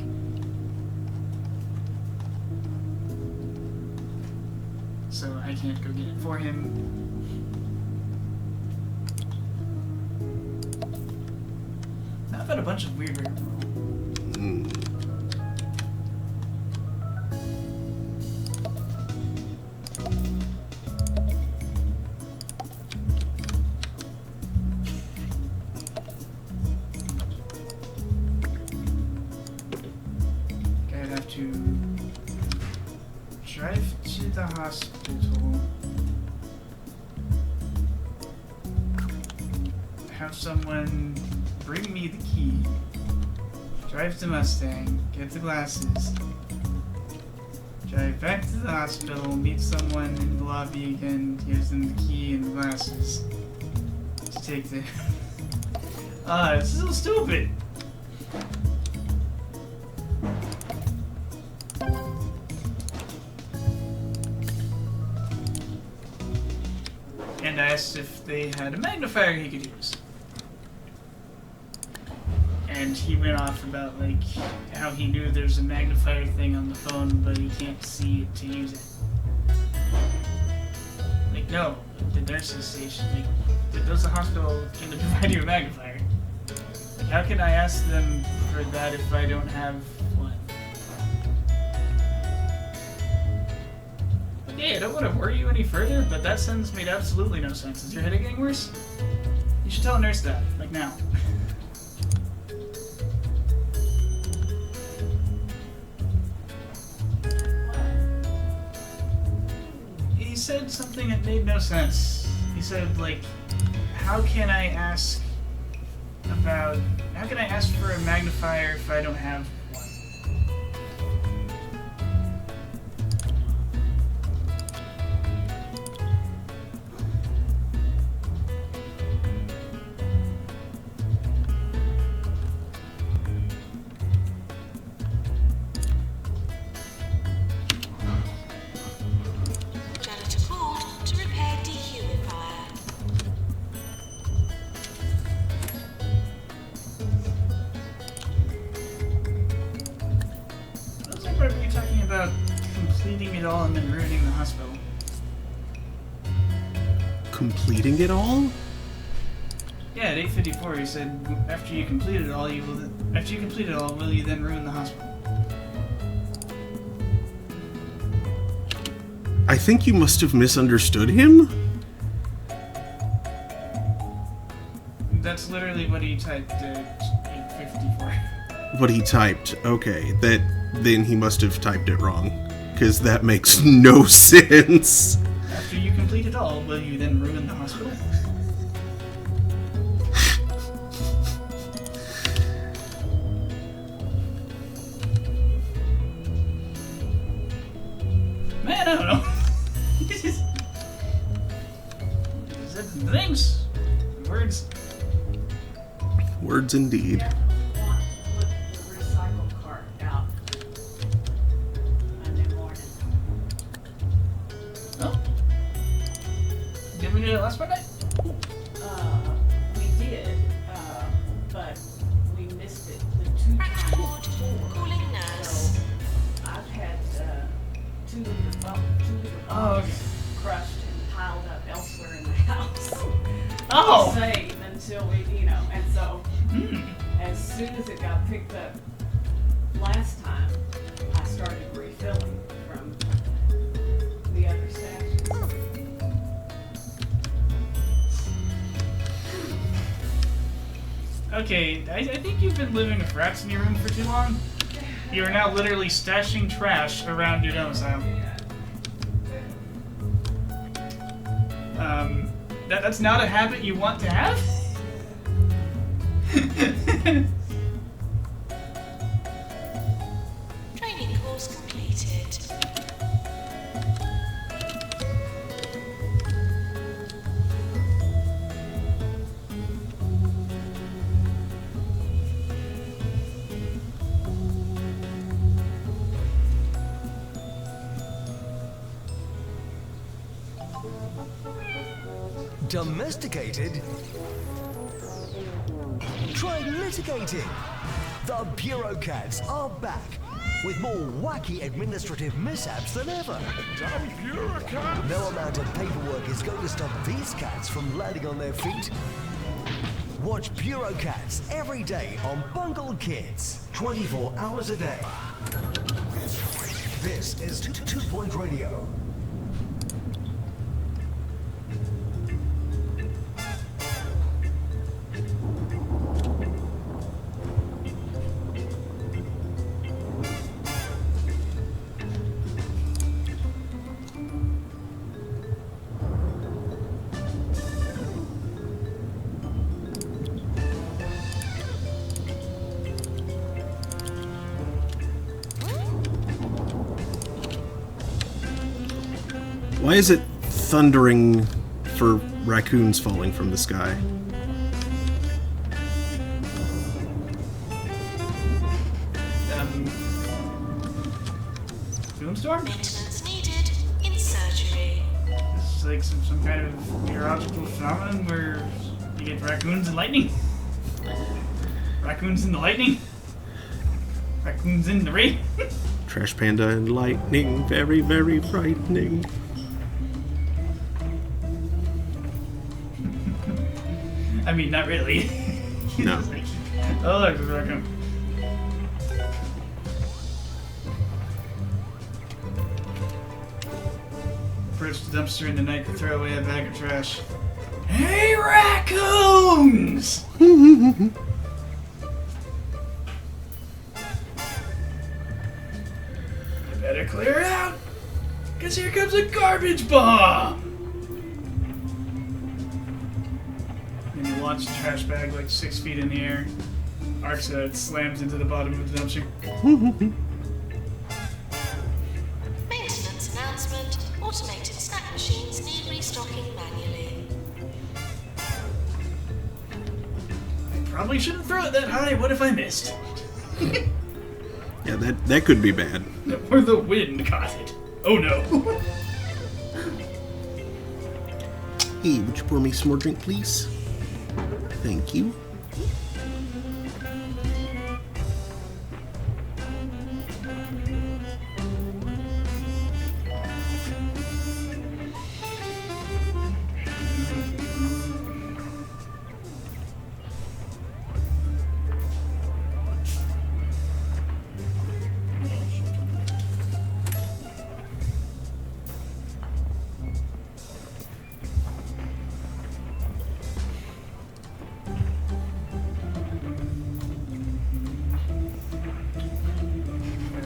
so I can't go get it for him. I've had a bunch of weird rigmarole. I'd have to drive to the hospital, have someone bring me the key, drive to Mustang, get the glasses, drive back to the hospital, meet someone in the lobby again, gives them the key and the glasses to take the... this is so stupid! And I asked if they had a magnifier he could use. And he went off about, like, how he knew there's a magnifier thing on the phone, but he can't see it to use it. Like, no, the nurse's station, like, does the hospital can provide you a magnifier? Like, how can I ask them for that if I don't have one? Okay, I don't want to worry you any further, but that sentence made absolutely no sense. Is your headache getting worse? You should tell a nurse that, like now. He said something that made no sense. He said, like, how can I ask for a magnifier if I don't have one? Janitor called to repair dehumidifier. Looks like what were you talking about completing it all and then ruining the hospital? Completing it all? Yeah, at 8:54 he said after you complete it all, will you then ruin the hospital? I think you must have misunderstood him. That's literally what he typed at 8:54. What he typed. Okay, then he must have typed it wrong. Because that makes no sense. After you complete it all, will you then ruin the hospital? Man, I don't know. He said some things. Words. Words indeed. Put the recycle cart out Monday morning. Oh. Did we do it last Monday? We did, but we missed it the two times Ward, before. calling nurse. So I've had 2 liter bottles Oh, okay. crushed and piled up elsewhere in the house. Oh! To save until we, and so as soon as it got picked up last time, I started refilling from the other stashes. Okay, I think you've been living with rats in your room for too long. You are now literally stashing trash around your domicile. That's not a habit you want to have? Training course completed. Domesticated? Try litigating. The Bureaucrats are back with more wacky administrative mishaps than ever. No amount of paperwork is going to stop these cats from landing on their feet. Watch Bureaucrats every day on Bungle Kids, 24 hours a day. This is 2 Point Radio. Why is it thundering for raccoons falling from the sky? Boomstorm? Maintenance needed in surgery. This is like some kind of meteorological phenomenon where you get raccoons and lightning. Raccoons in the lightning. Raccoons in the rain. Trash Panda and lightning, very, very frightening. I mean, not really. No. Like, oh, look, there's a raccoon. Approach the dumpster in the night to throw away a bag of trash. Hey, raccoons! You better clear out, because here comes a garbage bomb! And you launch the trash bag like 6 feet in the air. Arcs out, it slams into the bottom of the dumpster. Maintenance announcement. Automated snack machines need restocking manually. Probably shouldn't throw it that high. What if I missed? Yeah, that could be bad. Or the wind caught it. Oh no. Hey, would you pour me some more drink, please? Thank you.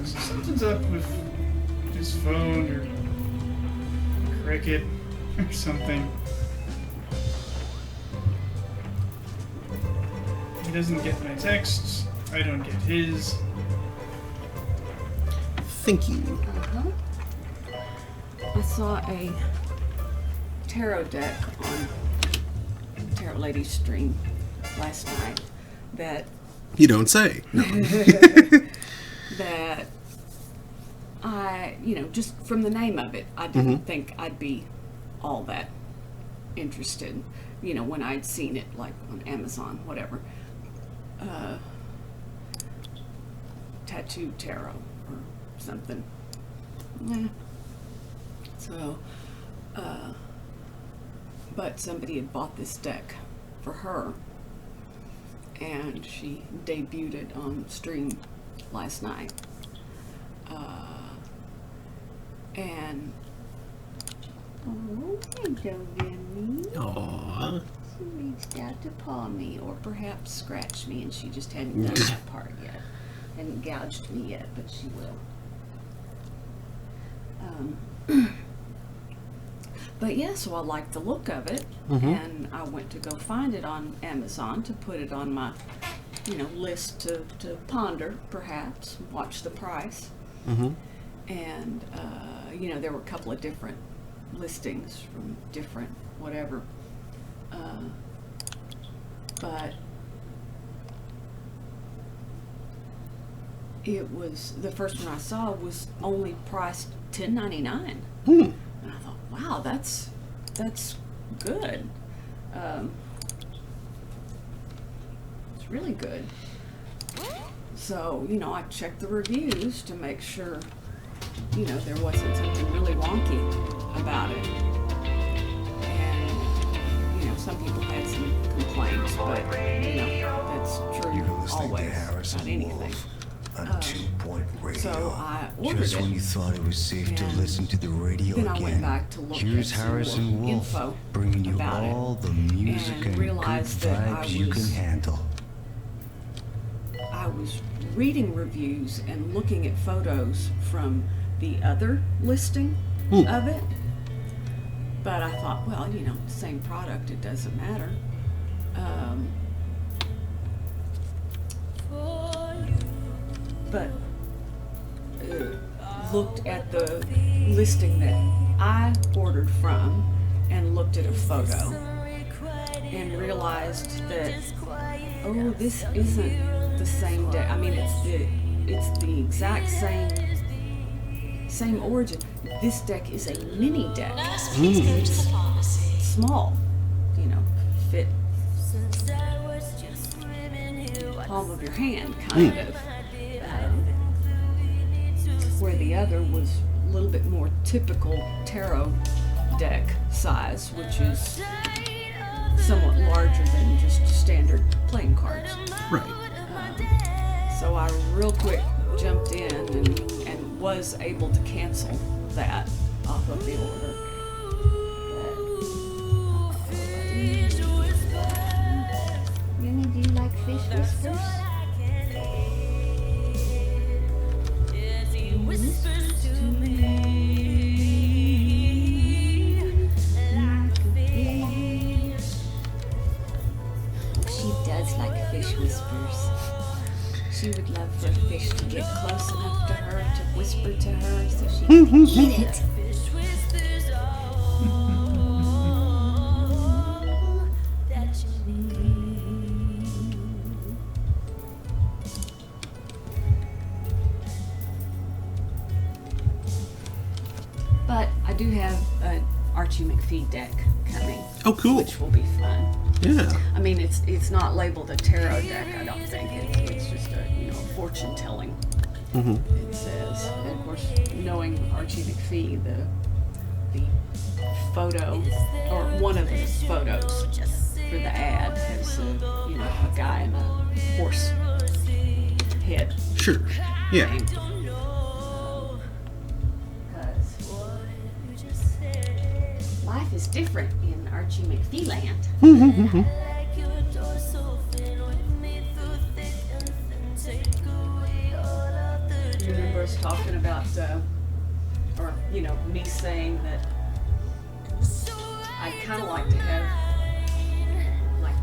Something's up with his phone or Cricket or something. He doesn't get my texts. I don't get his. Thank you. I saw a tarot deck on Tarot Lady's stream last night that You don't say. No. that I, just from the name of it, I didn't think I'd be all that interested, when I'd seen it like on Amazon, whatever. Tattoo Tarot or something. Yeah. So, but somebody had bought this deck for her, and she debuted it on stream last night. And hello, Jimmy. Aww. She reached out to paw me, or perhaps scratch me, and she just hadn't done that part yet. Hadn't gouged me yet, but she will. But yeah, so I liked the look of it, and I went to go find it on Amazon to put it on my, list to ponder, perhaps, watch the price. And, there were a couple of different listings from different whatever. But it was, the first one I saw was only priced $10.99. And I thought, wow, that's good. It's really good. So, you know, I checked the reviews to make sure, you know, there wasn't something really wonky about it. And, you know, some people had some complaints, but, you know, that's true You're listening always to Harrison about anything. Wolf on 2-Point Radio. So I ordered Just it. when you thought it was safe to And listen to the radio then I again, went back to look here's at some Harrison more Wolf info bringing you about it all the music and and good realized that I vibes you can was- handle. I was reading reviews and looking at photos from the other listing of it. But I thought, well, you know, same product, it doesn't matter. But looked at the listing that I ordered from and looked at a photo and realized that, oh, this isn't the same deck. I mean, it's the exact same origin. This deck is a mini deck. Nurse, please go to the pharmacy. Small, you know, fit palm of your hand, kind of. Where the other was a little bit more typical tarot deck size, which is somewhat larger than just standard playing cards. Right. So I real quick jumped in and was able to cancel that off of the order. Rennie, do you like fish whispers? Whispers to me like a fish. She does like fish whispers. She would love for a fish to get close enough to her to whisper to her so she can eat it. But I do have an Archie McPhee deck coming. Oh, cool. Which will be fun. Yeah. I mean, it's not labeled a tarot deck, I don't think. It's just a, you know, fortune telling. It says. And of course, knowing Archie McPhee, the photo, or one of the photos for the ad has you know, a guy in a horse head. Sure. Yeah. thing. Life is different in Archie McPhee land. You remember us talking about, or, you know, me saying that I'd kind of like to have, like,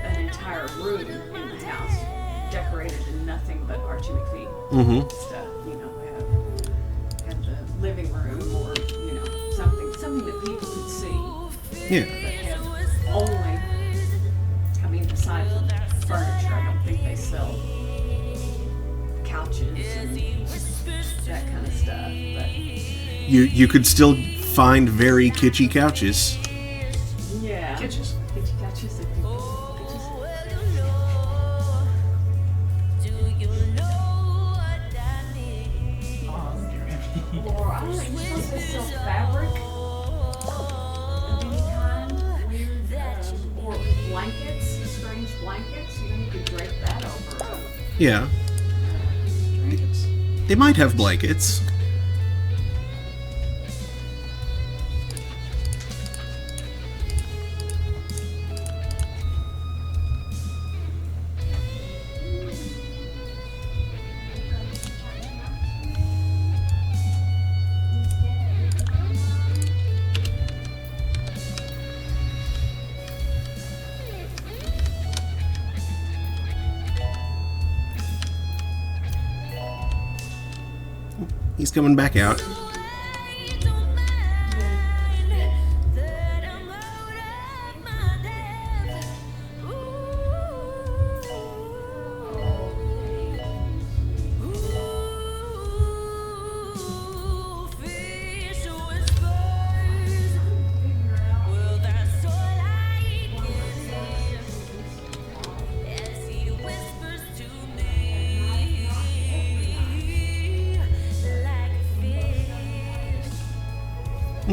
an entire room in the house decorated in nothing but Archie McPhee stuff. You know, have the living room, or, you know, something that people could see. Yeah. But have only, I mean, aside from furniture, I don't think they sell couches and that kind of stuff. But You could still find very kitschy couches. yeah, Kitches. kitchen couches and kitches. Or I don't know, you're supposed to sell fabric of any kind, weird, or blankets, strange blankets. You know, you could drape that over. Yeah. Blankets. They might have blankets. He's coming back out.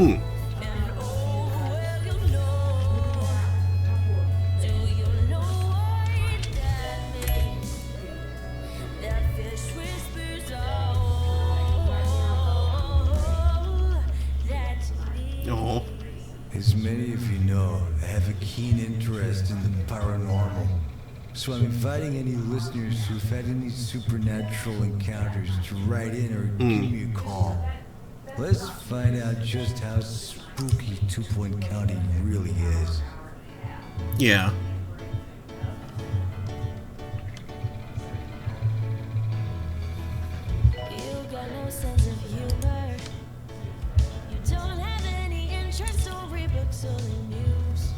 Oh. As many of you know, I have a keen interest in the paranormal. So I'm inviting any listeners who've had any supernatural encounters to write in or give me a call. Let's find out just how spooky Two Point County really is. Yeah. You got no sense of humor. You don't have any interest or read books or the news.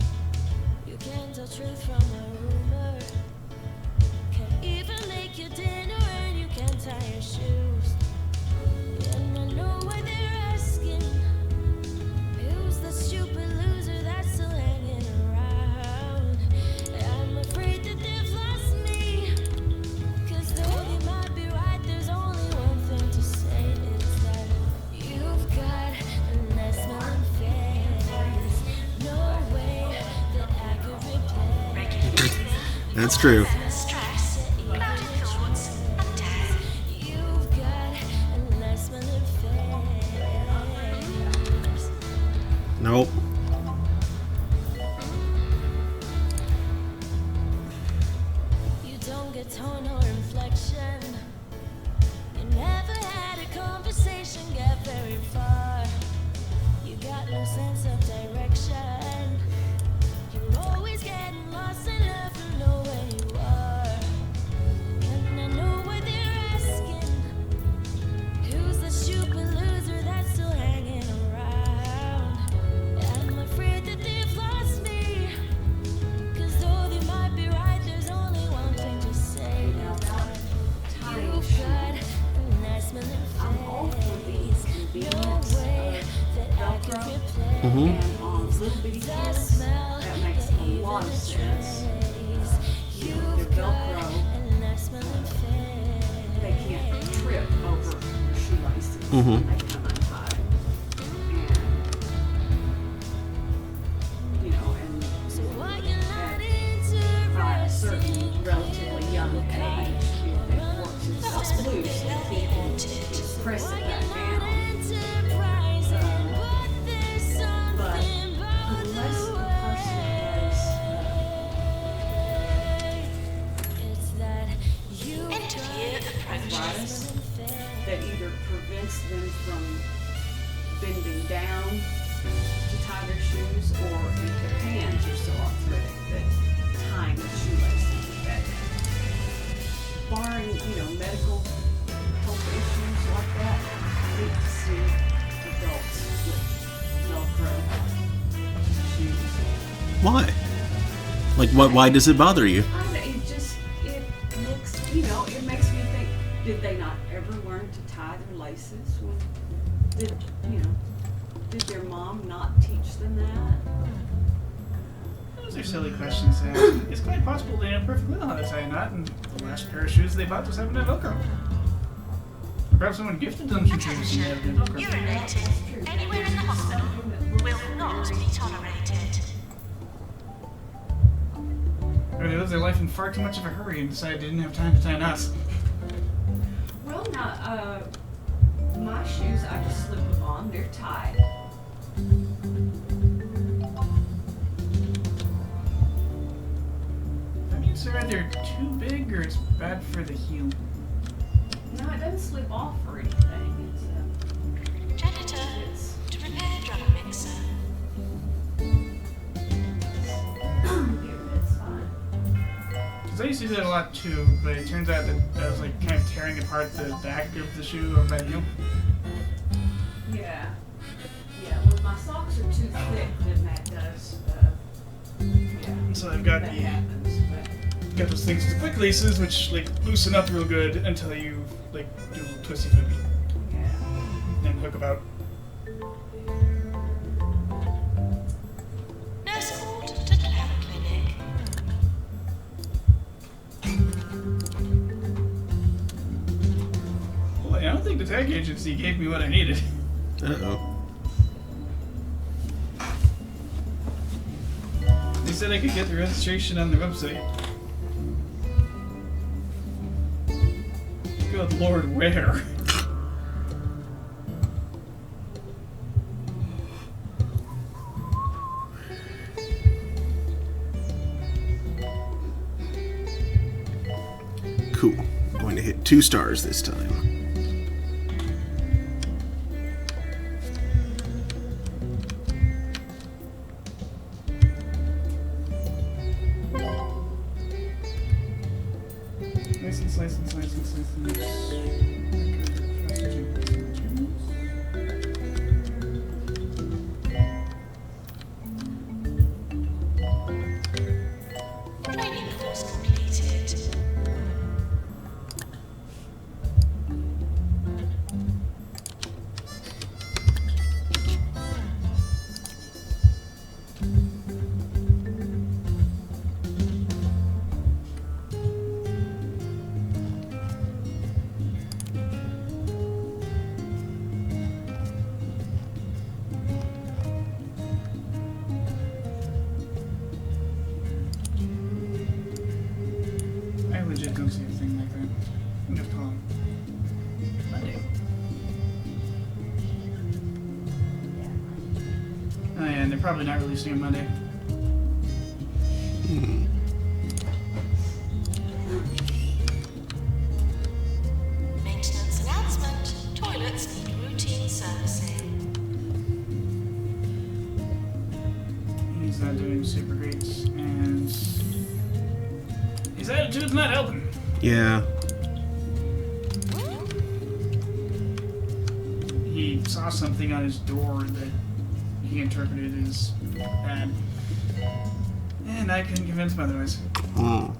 You can't tell truth from a rumor. Can't even make your dinner and you can't tie your shoes. And I know what they're asking. Who's the stupid loser that's still hanging around? I'm afraid that they've lost me. 'Cause though they might be right, there's only one thing to say. It's that you've got a nice smelling face. No way that I could replace. That's true. Stress, clouded thoughts, and death. You've got a nice smelling face. Nope. You don't get tone or inflection. You never had a conversation get very far. You got no sense of direction. You're always getting lost and never know where you are. And I know what they're asking. Who's the stupid loser that's still hanging around? I'm afraid that they've lost me. 'Cause though they might be right, there's only one thing to say. You've got a nice smelling face. No way that I could replace And on little bitty the kids, smell that makes a lot of sense. You've They're got Velcro. a nice smelling face. They can't trip over your shoelaces when they come untied. And, you know, and So why you not by a certain interesting? relatively young age, if it works itself loose, the kid can just press it back down. Enterprising, but there's But something about unless the the person has it's that you Interview approaches. arthritis that either prevents them from bending down to tie their shoes, or if their hands are so arthritic that tying the shoelaces is better. Barring, you know, medical health issues like that, I hate to see adults with Velcro shoes. Why? Like, what? Why does it bother you? I don't know, it looks, you know, it makes me think, did they not ever learn to tie their laces? Did their mom not teach them that? Those are silly questions to ask. It's quite possible they know perfectly well how to tie a knot, and the last pair of shoes they bought just happened to have Velcro. Or perhaps someone gifted them some shoes and they had Velcro. Urinating anywhere in the hospital will not be tolerated. Or they lived their life in far too much of a hurry and decided they didn't have time to tie knots. Well, now, my shoes, I just slip them on, they're tied. That means they're either too big or it's bad for the heel. No, it doesn't slip off or anything. Janitor, It's to repair drum mixer. it's fine. Because I used to do that a lot too, but it turns out that I was like kind of tearing apart the back of the shoe or by the heel. Yeah. Yeah, well, my socks are too thick, then that does, yeah. And so I've got That the happens, but. got those things with the quick laces, which like loosen up real good until you like do a little twisty flippy, Yeah. then hook about. Nurse called to the lab clinic. Boy, I don't think the tag agency gave me what I needed. Uh-oh. said I could get the registration on the website. Good lord, where? Cool. I'm going to hit 2 stars this time. License. Training course completed. I legit don't see anything like that. I'm just calling. Monday. Oh yeah, and they're probably not releasing on Monday. Maintenance announcement. Toilets need routine servicing. He's not doing super great, and his attitude's not helping. Yeah. He saw something on his door that he interpreted as bad, and I couldn't convince him otherwise. Hmm.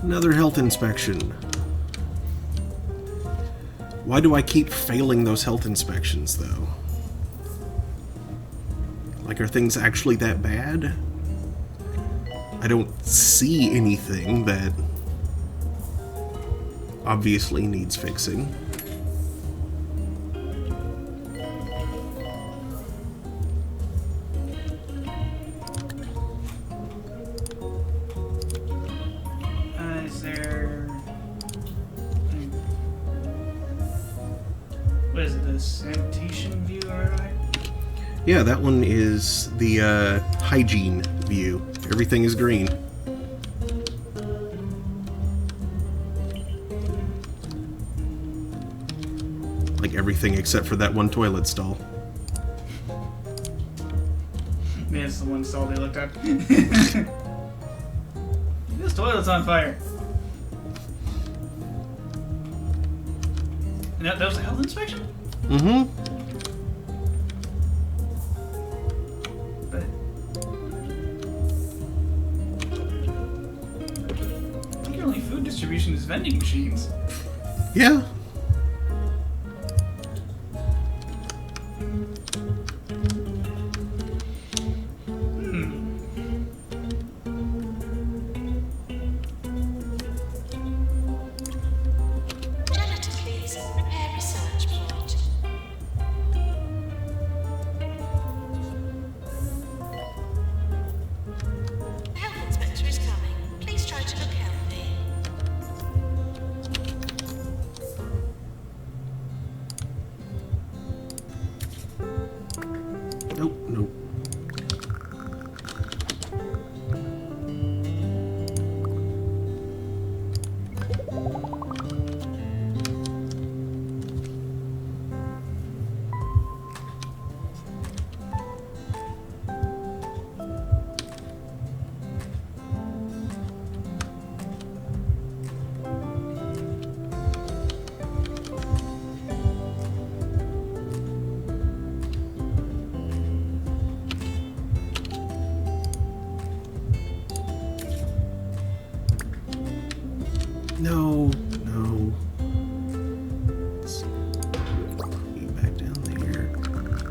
Another health inspection. Why do I keep failing those health inspections, though? Like, are things actually that bad? I don't see anything that obviously needs fixing. Is there... What is it, the sanitation view, alright? Yeah, that one is the hygiene view. Everything is green. Like everything except for that one toilet stall. Yeah, it's the one stall they looked at. This toilet's on fire. And that was a health inspection? Mm-hmm. But I think your only food distribution is vending machines. Yeah. Janitor, please. Prepare research plot. The health inspector is coming. Please try to look healthy. Nope, nope. No, no. Let's put you back down there.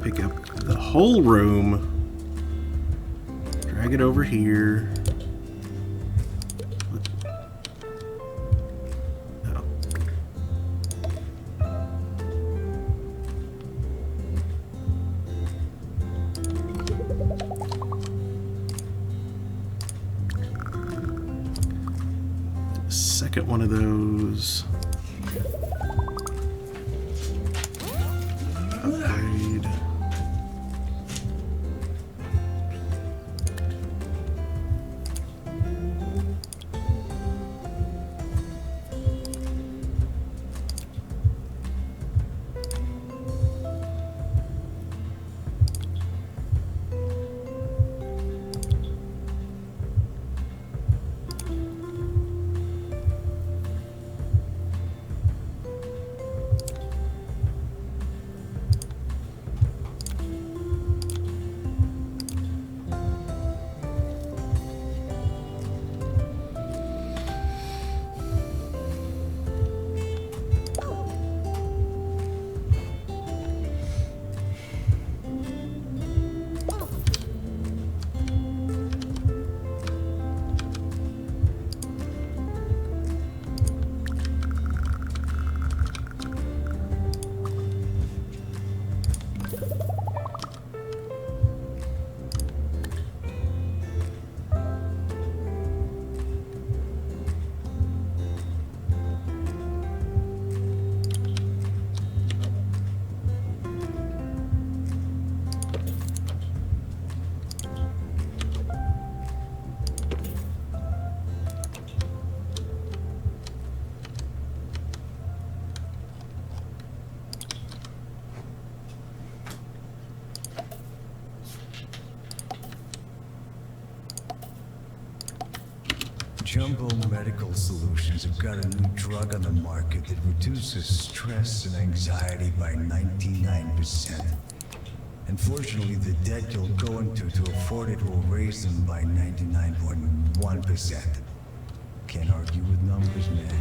Pick up the whole room. Drag it over here. Oh. Second one of those. Upgrade. Jumbo Medical Solutions have got a new drug on the market that reduces stress and anxiety by 99%. Unfortunately, the debt you'll go into to afford it will raise them by 99.1%. Can't argue with numbers, man.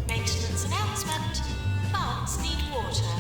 Maintenance announcement. Plants need water.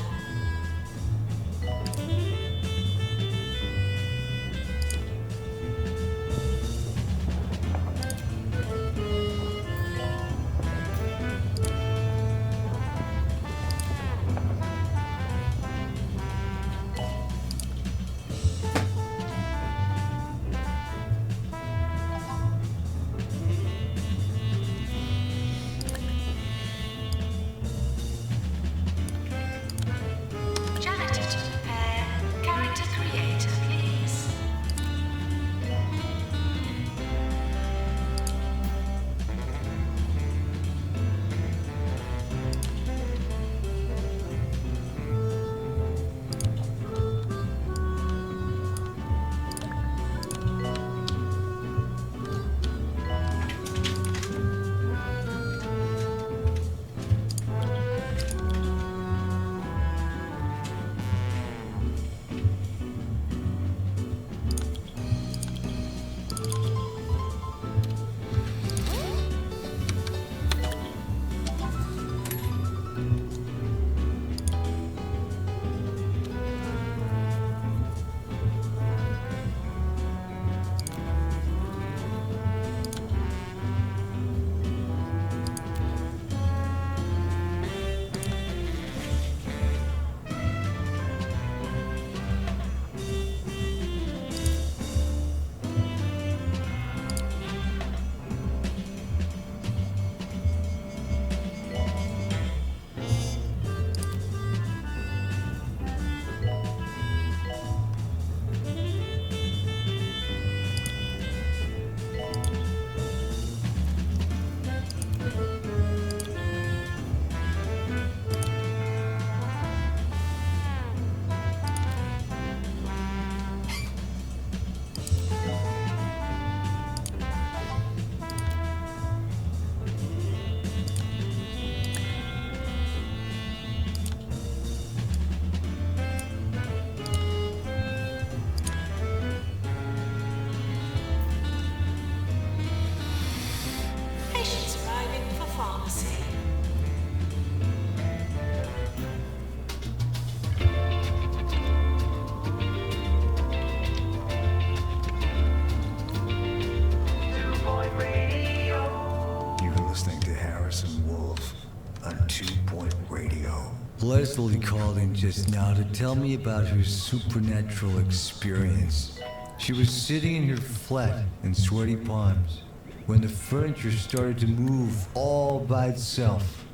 Leslie called in just now to tell me about her supernatural experience. She was sitting in her flat in sweaty palms when the furniture started to move all by itself.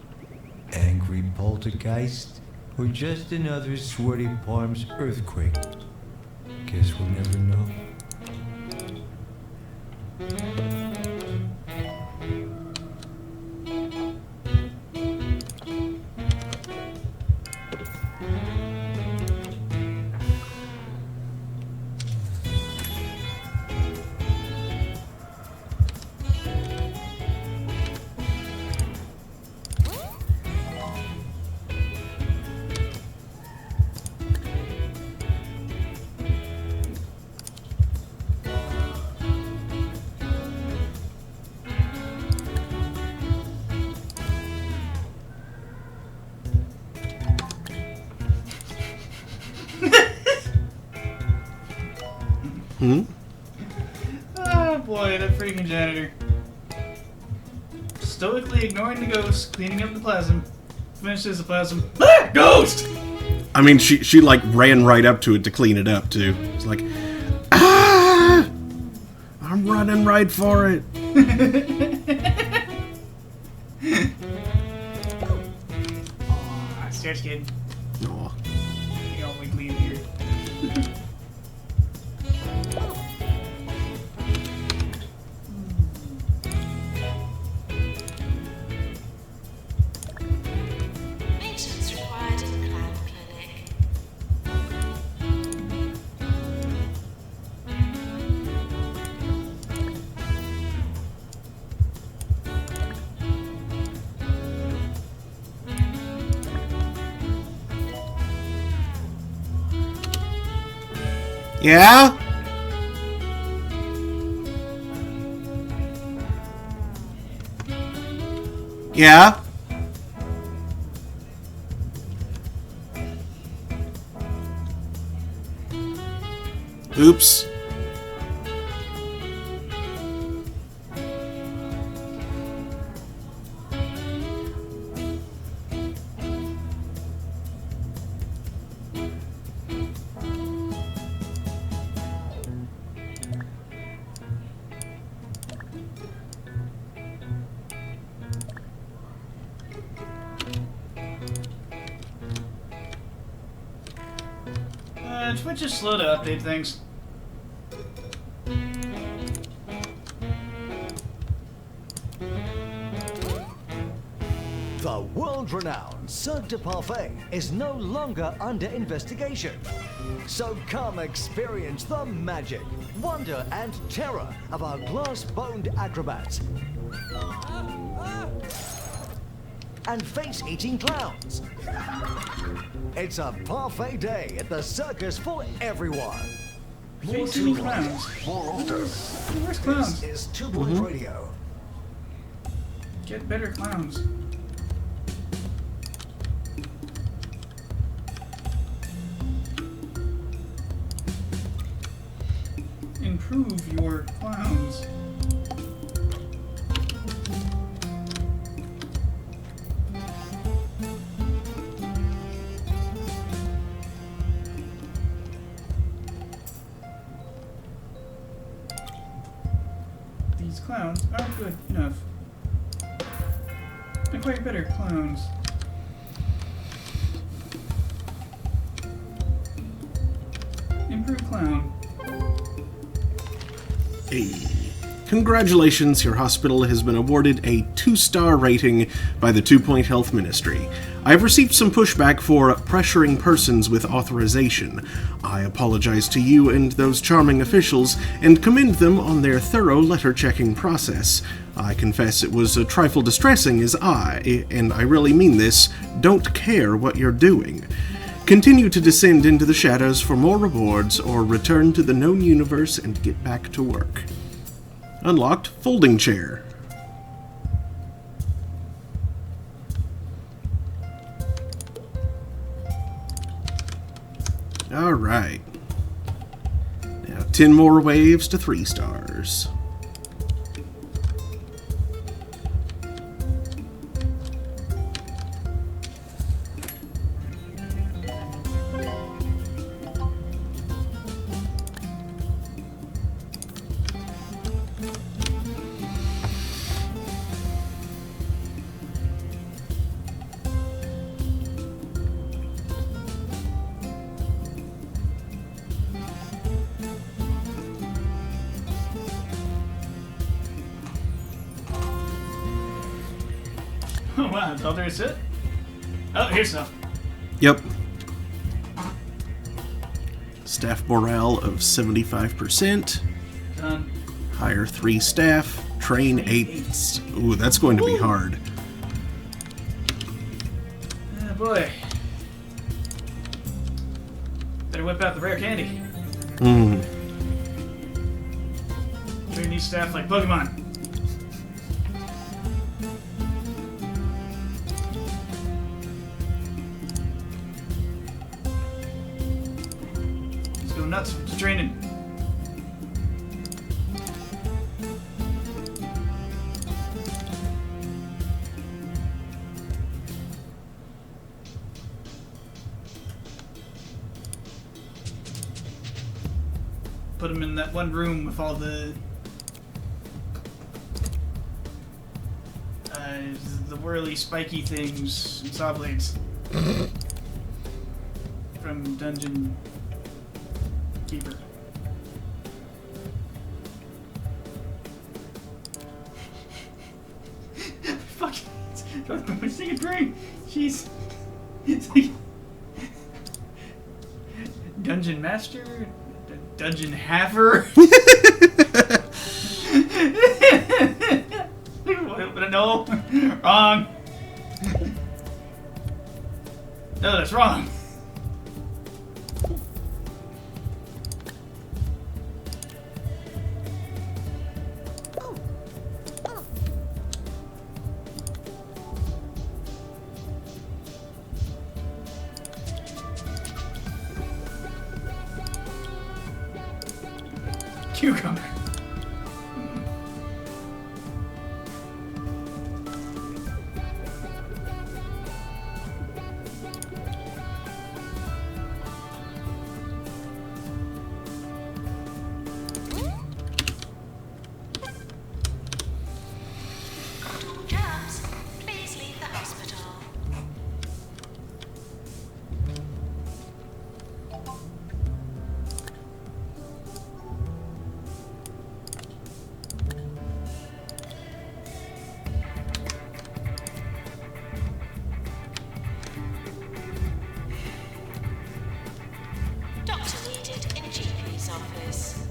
Angry poltergeist or just another sweaty palms earthquake? Guess we'll never know. Oh boy, that freaking janitor. Stoically ignoring the ghost, cleaning up the plasm. Finishes the plasm. Ah! Ghost! I mean, she like ran right up to it to clean it up too. It's like, ah! I'm running right for it. Aw, stairs kid. Aw. You always leave here. Maintenance required in Clown Clinic. Yeah? Yeah? Oops. Twitch is slow to update things. The world-renowned Cirque du Parfait is no longer under investigation. So come experience the magic, wonder, and terror of our glass-boned acrobats and face-eating clowns. It's a parfait day at the circus for everyone. More Face-eating tools, clowns. more often. Where's clowns? This is 2 Point Radio. Get better clowns. Improve your clowns. These clowns aren't good enough. Acquire better clowns. Improve clown. Hey. Congratulations, your hospital has been awarded a 2-star rating by the 2 Point Health Ministry. I have received some pushback for pressuring persons with authorization. I apologize to you and those charming officials and commend them on their thorough letter-checking process. I confess it was a trifle distressing as I, and I really mean this, don't care what you're doing. Continue to descend into the shadows for more rewards or return to the known universe and get back to work. Unlocked folding chair. Alright. Now 10 more waves to 3 stars. Oh wow, that's all there is to it? Oh, here's some. Yep. Staff morale of 75%. Done. Hire 3 staff. Train 8. Ooh, that's going to be hard. Oh boy. Better whip out the rare candy. Train these staff like Pokemon. Let's go nuts with the training. Put them in that one room with all the whirly, spiky things and saw blades from Dungeon Keeper. Fuck! Don't sing it, brain. Jeez. It's like Dungeon Master. Dungeon Haver? No, wrong. No, that's wrong. Cucumber. Germs, please leave the hospital. Doctor needed in GP's office.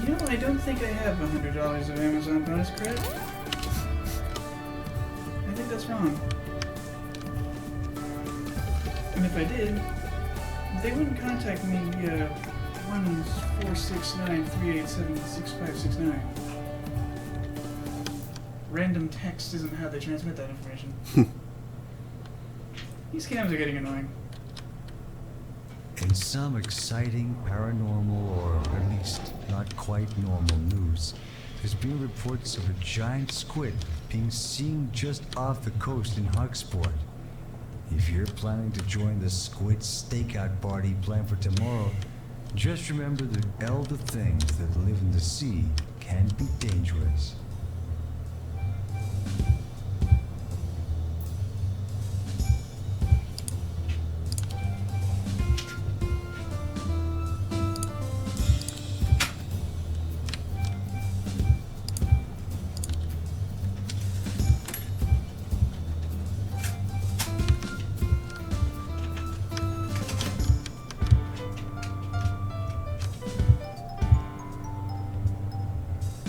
You know, I don't think I have $100 of Amazon bonus credit. I think that's wrong. And if I did, they wouldn't contact me via 1-469-387-6569. Random text isn't how they transmit that information. These scams are getting annoying. In some exciting paranormal, or at least not quite normal news, there's been reports of a giant squid being seen just off the coast in Hugsport. If you're planning to join the squid stakeout party planned for tomorrow, just remember that elder things that live in the sea can be dangerous.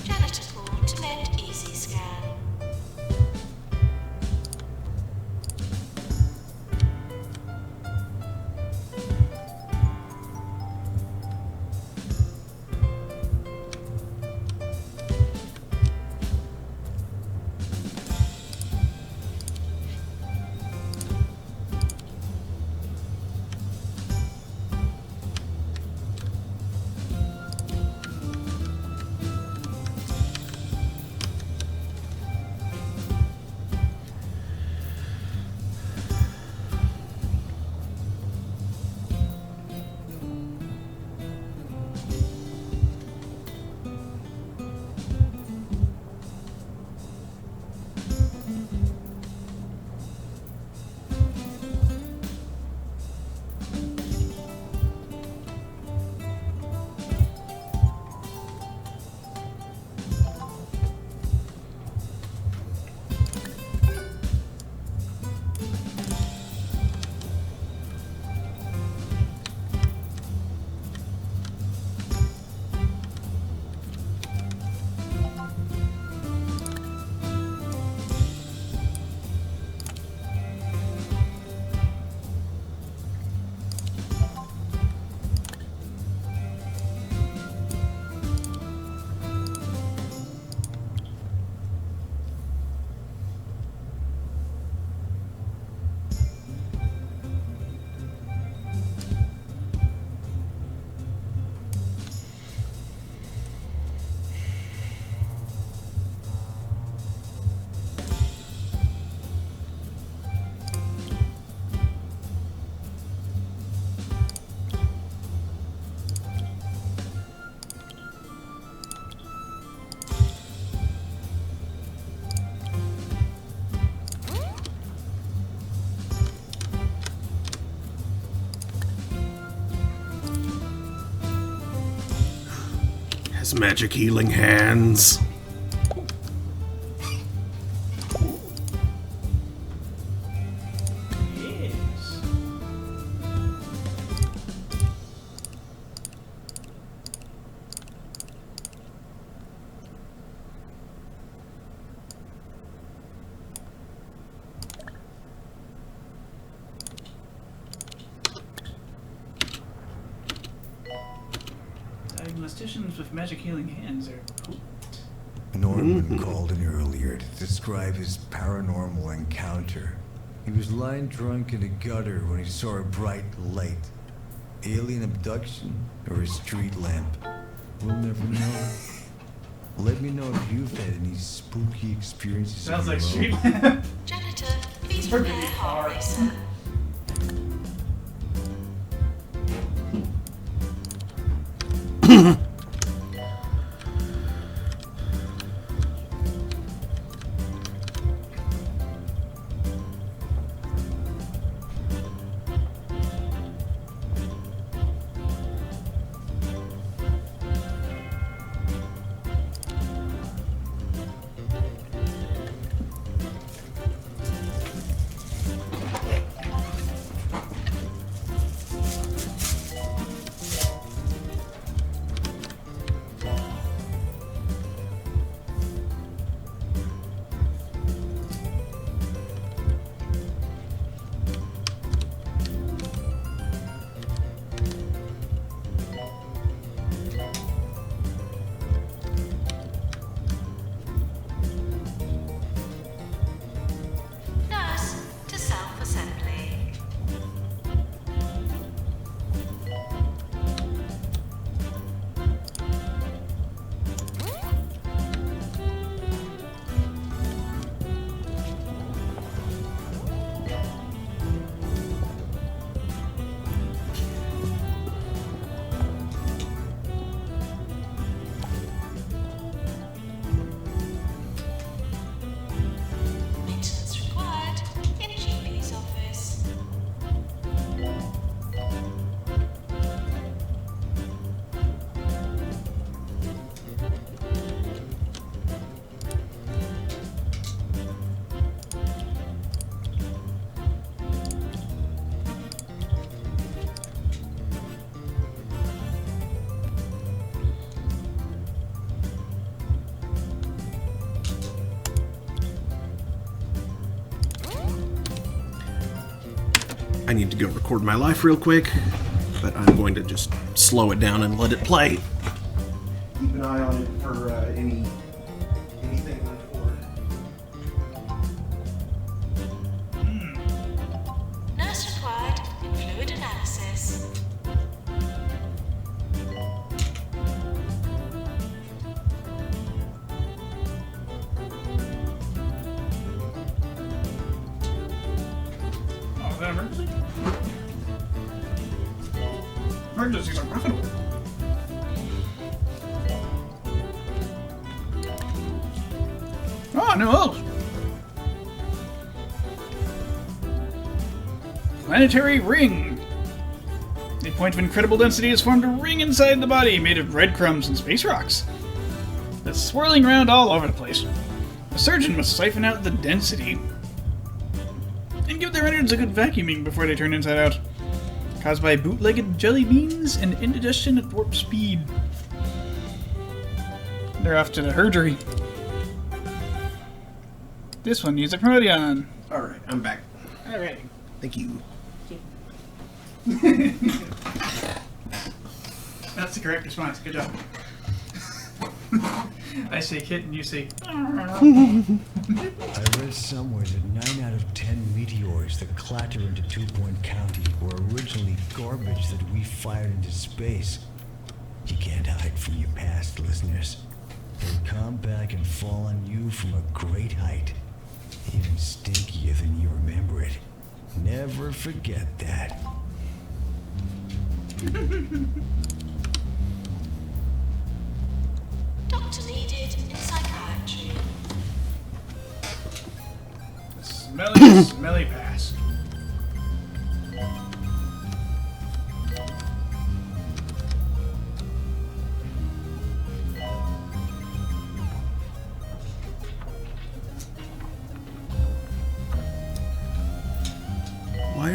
Janitor called to mend Easy Scan. Those magic healing hands. Yes. Diagnosticians with magic healing hands are potent. Norman called in earlier to describe his paranormal encounter. He was lying drunk in a gutter when he saw a bright light. Alien abduction or a street lamp? We'll never know. Let me know if you've had any spooky experiences. Sounds on like your street. own. Janitor, please Pretty prepare hard. heart racer. Nurse to self-assembly. Maintenance required in GP's office. I need to go record my life real quick, but I'm going to just slow it down and let it play. Keep an eye on it for anything untoward. Nurse required in fluid analysis. Oh, is that emergency? Emergencies are profitable. Oh, no O's. Planetary ring. A point of incredible density has formed a ring inside the body made of breadcrumbs and space rocks. That's swirling around all over the place. A surgeon must siphon out the density and give their innards a good vacuuming before they turn inside out. Caused by bootlegged jelly beans and indigestion at warp speed. They're off to the hergery. This one needs a proteon. Alright, I'm back. Alright. Thank you. That's the correct response. Good job. I say kit and you say. I read somewhere that 9 out of 10 meteors that clatter into 2 Point County were originally garbage that we fired into space. You can't hide from your past, listeners. They'll come back and fall on you from a great height. Even stinkier than you remember it. Never forget that. Doctor needed in psychiatry. Smelly, smelly pass.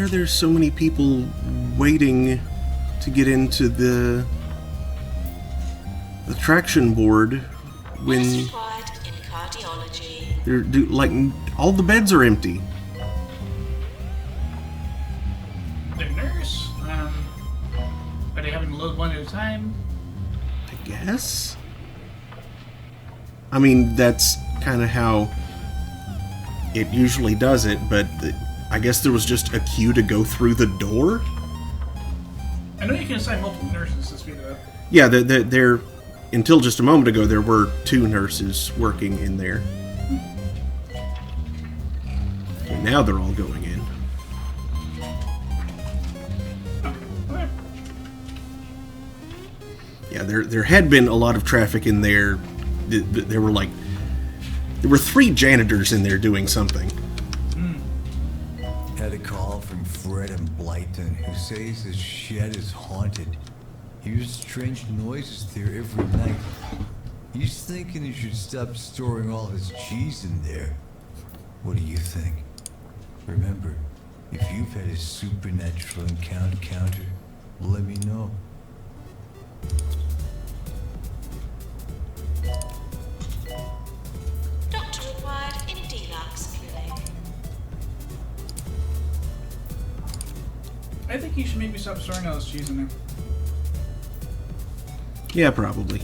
are there so many people waiting to get into the traction board when Nurse required in cardiology. like all the beds are empty? The nurse? Are they having to load one at a time? I guess. I mean, that's kind of how it usually does it, but I guess there was just a queue to go through the door. I know you can assign multiple nurses to speed it up. Yeah, there. Until just a moment ago, there were 2 nurses working in there. And now they're all going in. Okay. Yeah, there had been a lot of traffic in there. There were 3 janitors in there doing something. Had a call from Fred in Blyton who says his shed is haunted. Hears strange noises there every night. He's thinking he should stop storing all his cheese in there. What do you think? Remember, if you've had a supernatural encounter, let me know. Doctor required in Deluxe Clinic. I think you should maybe stop storing all this cheese in there. Yeah, probably.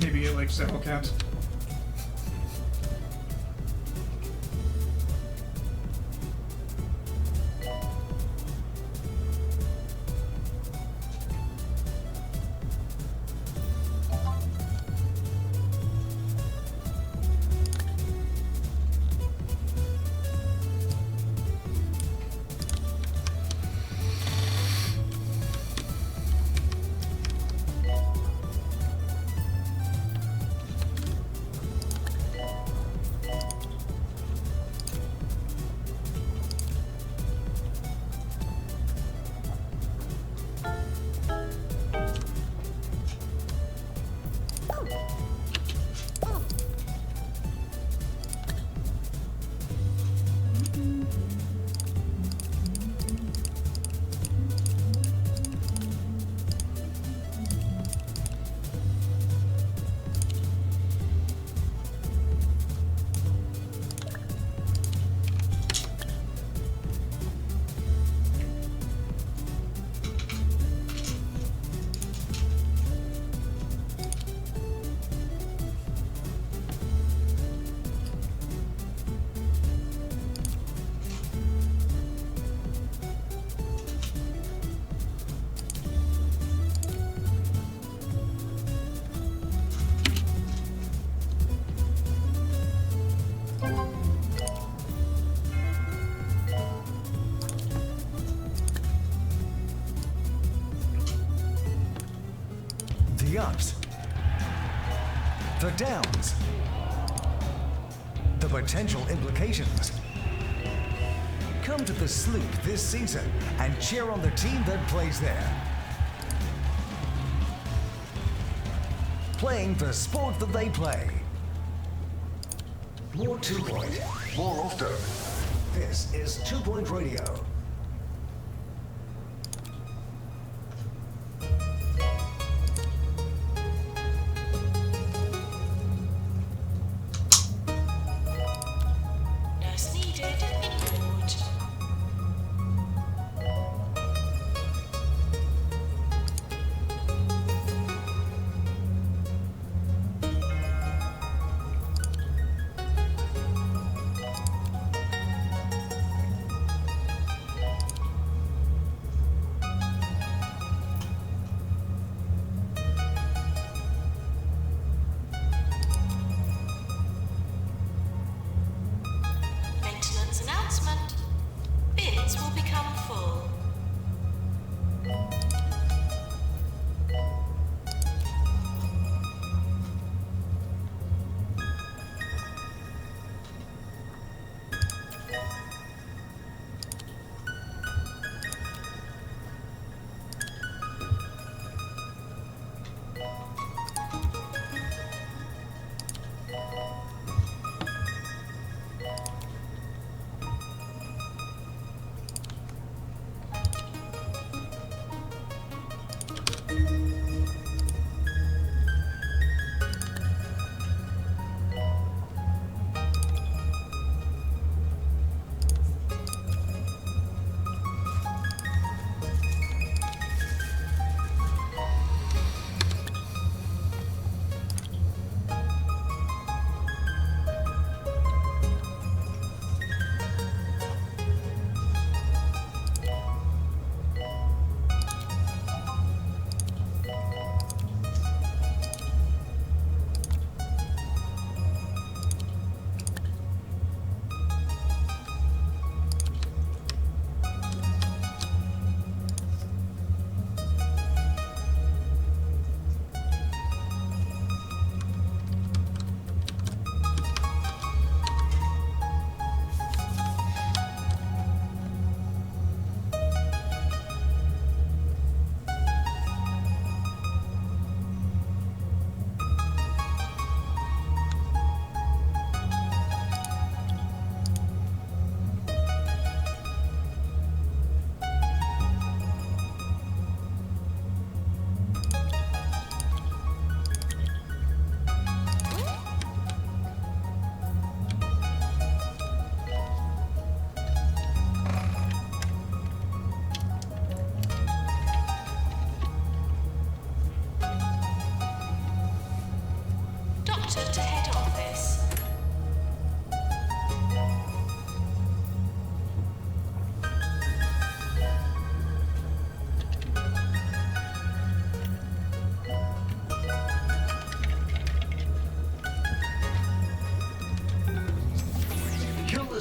Maybe get like several counts. The ups, the downs, the potential implications. Come to the Sloop this season and cheer on the team that plays there. Playing the sport that they play. More 2 Point, more often. This is 2 Point Radio. Nurse needed in ward.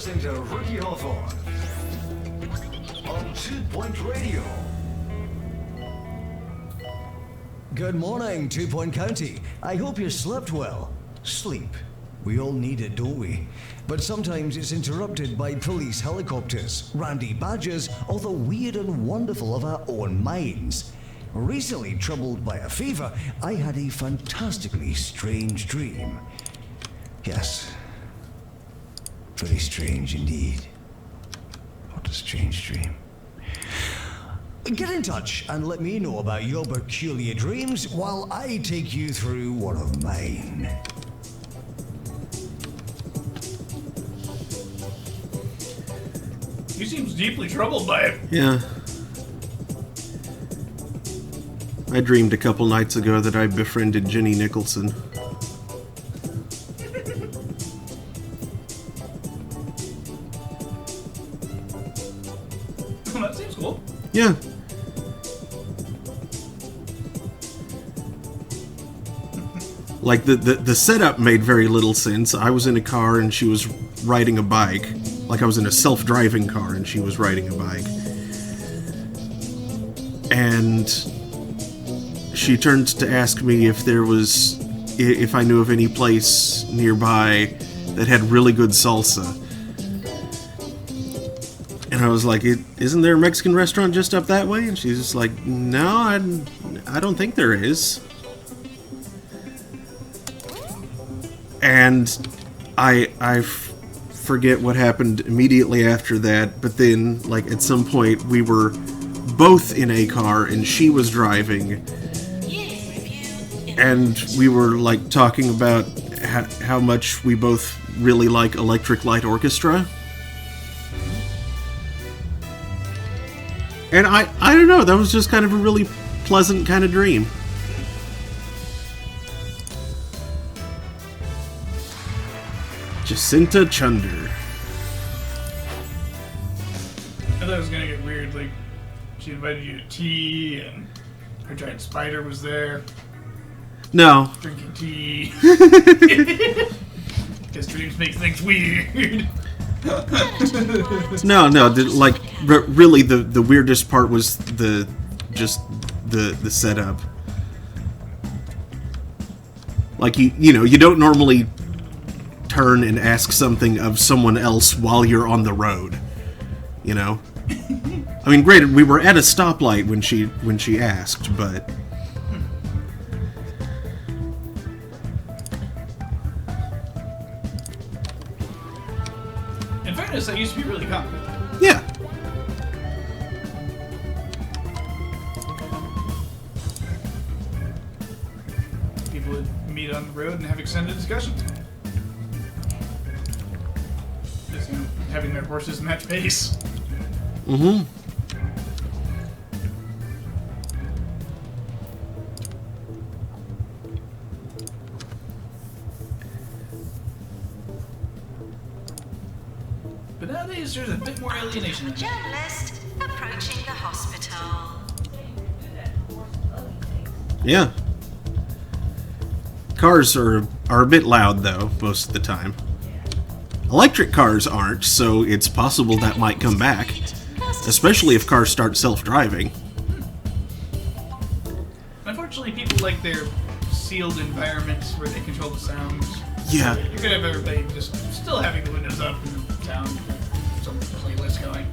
listening to Ricky Hawthorne on 2 Point Radio. Good morning, 2 Point County. I hope you slept well. Sleep. We all need it, don't we? But sometimes it's interrupted by police helicopters, randy badgers, or the weird and wonderful of our own minds. Recently troubled by a fever, I had a fantastically strange dream. Yes. Very strange indeed. What a strange dream. Get in touch and let me know about your peculiar dreams while I take you through one of mine. He seems deeply troubled by it. Yeah. I dreamed a couple nights ago that I befriended Jenny Nicholson. Well, that seems cool. Yeah. Like, the setup made very little sense. I was in a car and she was riding a bike. Like, I was in a self-driving car and she was riding a bike. And she turned to ask me if I knew of any place nearby that had really good salsa. And I was like, isn't there a Mexican restaurant just up that way? And she's just like, no, I don't think there is. And I forget what happened immediately after that, but then, like, at some point we were both in a car and she was driving, and we were, like, talking about how much we both really like Electric Light Orchestra. And I don't know, that was just kind of a really pleasant kind of dream. Jacinta Chunder. I thought it was gonna get weird, like, she invited you to tea, and her giant spider was there. No. Drinking tea. Because dreams make things weird. No, like, really the weirdest part was the setup. Like, you know, you don't normally turn and ask something of someone else while you're on the road, you know? I mean, granted, we were at a stoplight when she asked, but... In fairness, that used to be really common. Yeah. People would meet on the road and have extended discussions. Just, you know, having their horses match pace. Mm-hmm. But nowadays, there's a bit more alienation. Journalist approaching the hospital. Yeah. Cars are a bit loud, though, most of the time. Electric cars aren't, so it's possible that might come back. Especially if cars start self-driving. Unfortunately, people like their sealed environments where they control the sounds. Yeah. You could have everybody just still having the windows up and sound, some playlist going.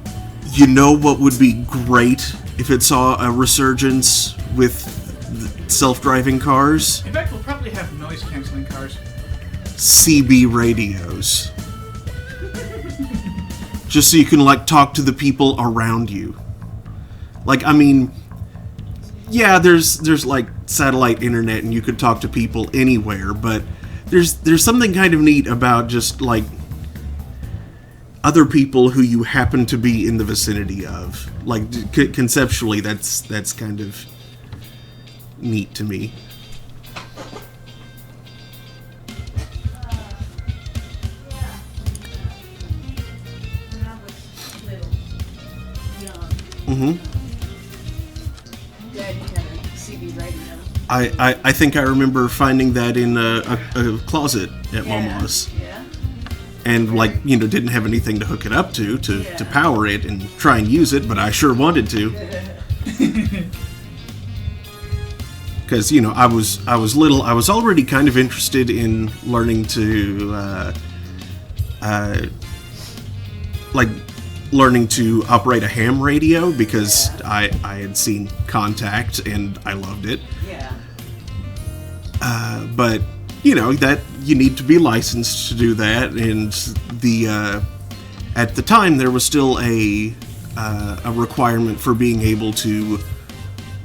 You know what would be great if it saw a resurgence with self-driving cars? In fact, we'll probably have noise-canceling cars. CB radios. Just so you can, like, talk to the people around you. Like, I mean, yeah, there's like satellite internet and you could talk to people anywhere, but there's something kind of neat about just, like, other people who you happen to be in the vicinity of. Like, conceptually, that's kind of neat to me. Mm-hmm. Dad had a CB radio. I think I remember finding that in a closet at Yeah. Mama's. Yeah. and like, you know, didn't have anything to hook it up to power it and try and use it, but I sure wanted to. Because, you know, I was little. I was already kind of interested in learning to, learning to operate a ham radio, because I had seen Contact and I loved it. Yeah. But, you know, that you need to be licensed to do that, and the at the time there was still a requirement for being able to,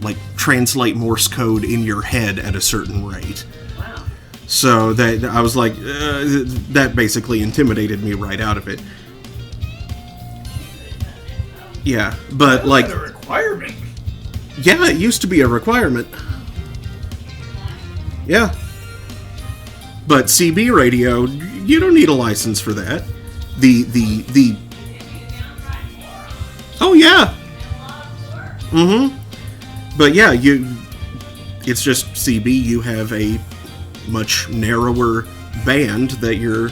like, translate Morse code in your head at a certain rate. Wow. So that I was like, that basically intimidated me right out of it. Yeah, but like, a requirement. Yeah, it used to be a requirement. Yeah. But CB radio, you don't need a license for that. The Oh yeah. Mm-hmm. But yeah, it's just CB, you have a much narrower band that you're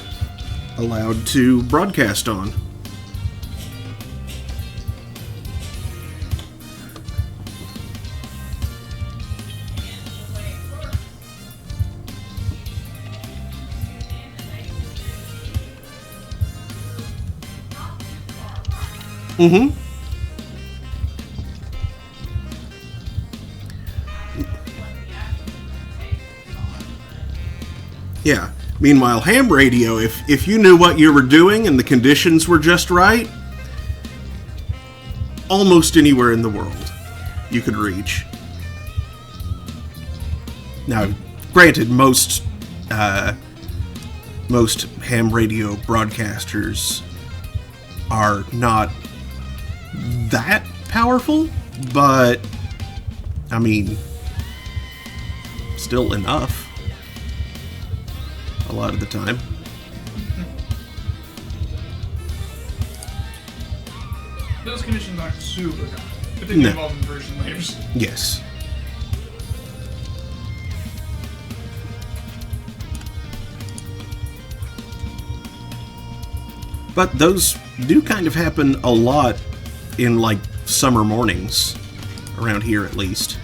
allowed to broadcast on. Mm-hmm. Yeah. Meanwhile, ham radio, if you knew what you were doing and the conditions were just right, almost anywhere in the world you could reach. Now, granted, most ham radio broadcasters are not that powerful, but I mean, still enough a lot of the time. Those conditions aren't super common, particularly No. involving version layers. Yes. But those do kind of happen a lot in, like, summer mornings, around here at least.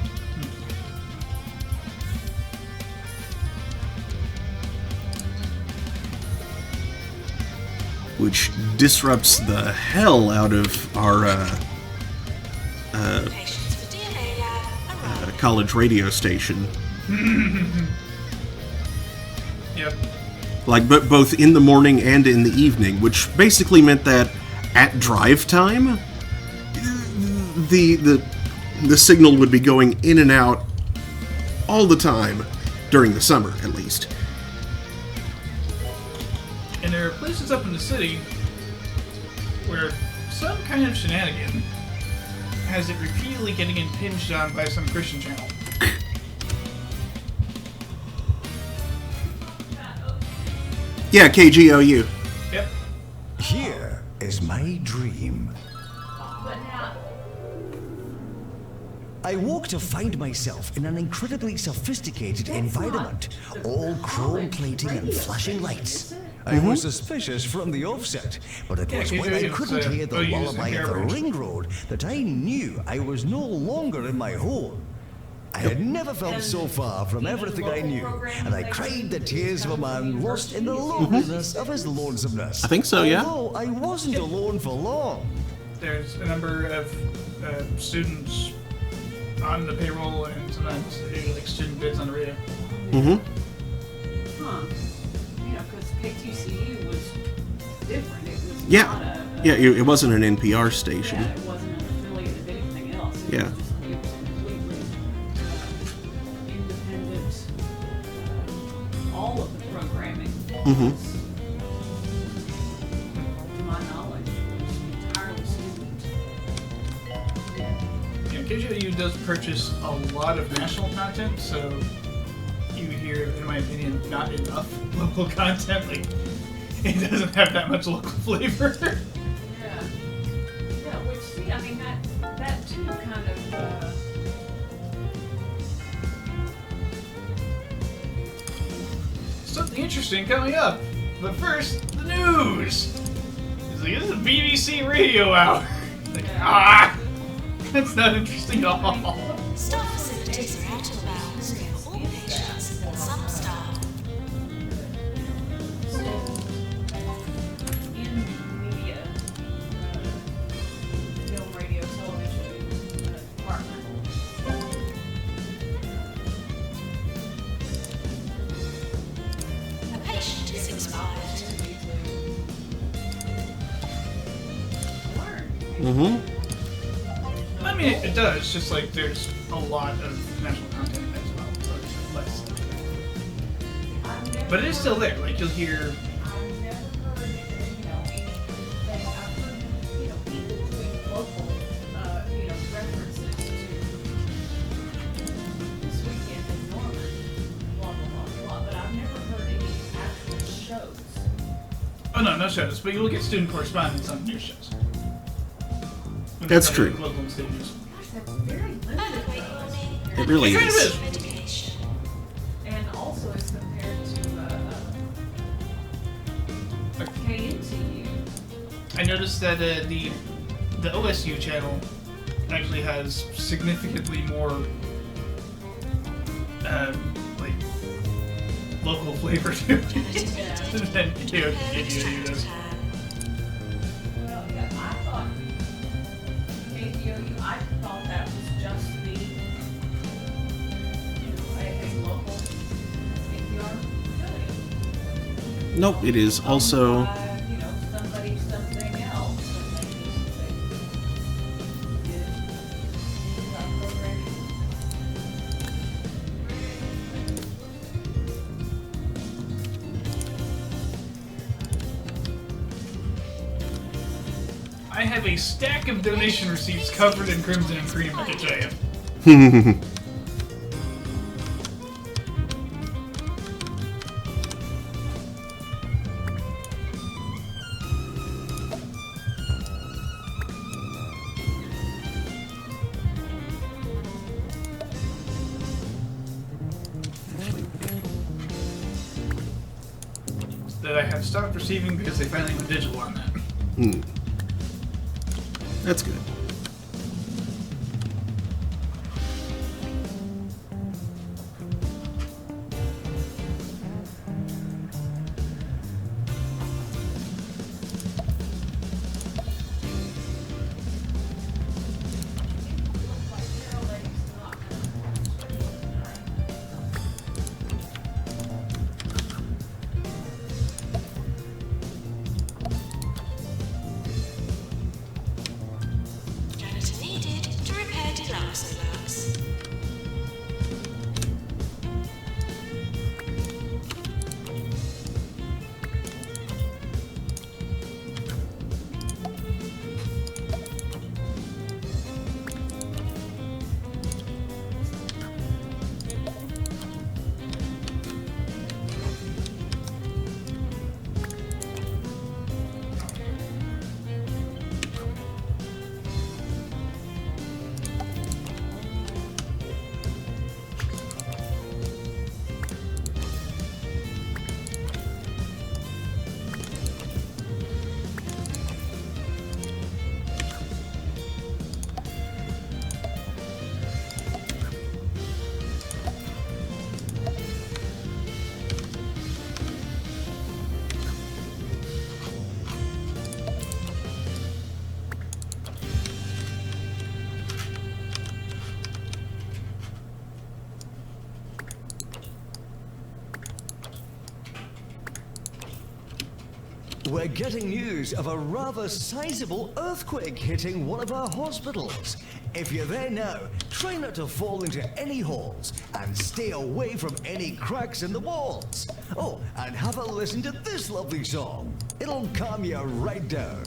Which disrupts the hell out of our Patients for DNA lab arrived. college radio station. Yep. Like, but both in the morning and in the evening, which basically meant that at drive time, the signal would be going in and out all the time, during the summer at least. And there are places up in the city where some kind of shenanigan has it repeatedly getting impinged on by some Christian channel. Yeah, KGOU. Yep. Here is my dream. I woke to find myself in an incredibly sophisticated environment, all chrome plating and flashing lights. I was suspicious from the offset, but it was when I couldn't hear the lullaby of the ring road that I knew I was no longer in my home. I had never felt so far from everything I knew, and I cried the tears of a man lost in the loneliness of his lonesomeness. I think so, yeah. Although I wasn't alone for long. There's a number of students on the payroll, and sometimes they do like student bids on the radio. Mm-hmm. Huh. Yeah, because KTCU was different. It was Yeah. not a Yeah, it wasn't an NPR station. yeah, it wasn't an affiliate of anything else. It Yeah. was just, it was completely independent. All of the programming Mhm. was, to my knowledge, was entirely student. Yeah, KGOU does purchase a lot of national content, so you hear, in my opinion, not enough local content. Like, it doesn't have that much local flavor. Yeah. Yeah, which, see, I mean, that too kind of, Something interesting coming up. But first, the news. news! He's like, this is BBC Radio Hour. Like, that's not interesting at all. Staff facilities are out of bounds for all patients and some staff. In media, film, radio, television department, A patient is expired. I mean, it does. Just like there's a lot of national content as well. So it's less. But it is still there. Like you'll hear. I've never heard, anything. I've heard, people doing local, references to this weekend in Norman, blah, blah, blah, blah, but I've never heard any actual shows. Oh no shows, but you'll get student correspondence on news shows. When That's they cover true. Local and state news. Gosh, that's very limited, Earthquake though. warning. It really It kind of is. is. Medication. And also as compared to KNTU. I noticed that the OSU channel actually has significantly more like local flavor to it than KNTU does. Well, yeah, I thought KNTU, I thought that was just the, a local NPR affiliate. Nope, it is also. Somebody, something else, and they did our programming. I have a stack of donation receipts covered in crimson and cream, I can tell you. That I have stopped receiving because they finally went digital on that. That's good. Janitor needed to repair deluxe alerts. We're getting news of a rather sizable earthquake hitting one of our hospitals. If you're there now, try not to fall into any holes and stay away from any cracks in the walls. Oh, and have a listen to this lovely song. It'll calm you right down.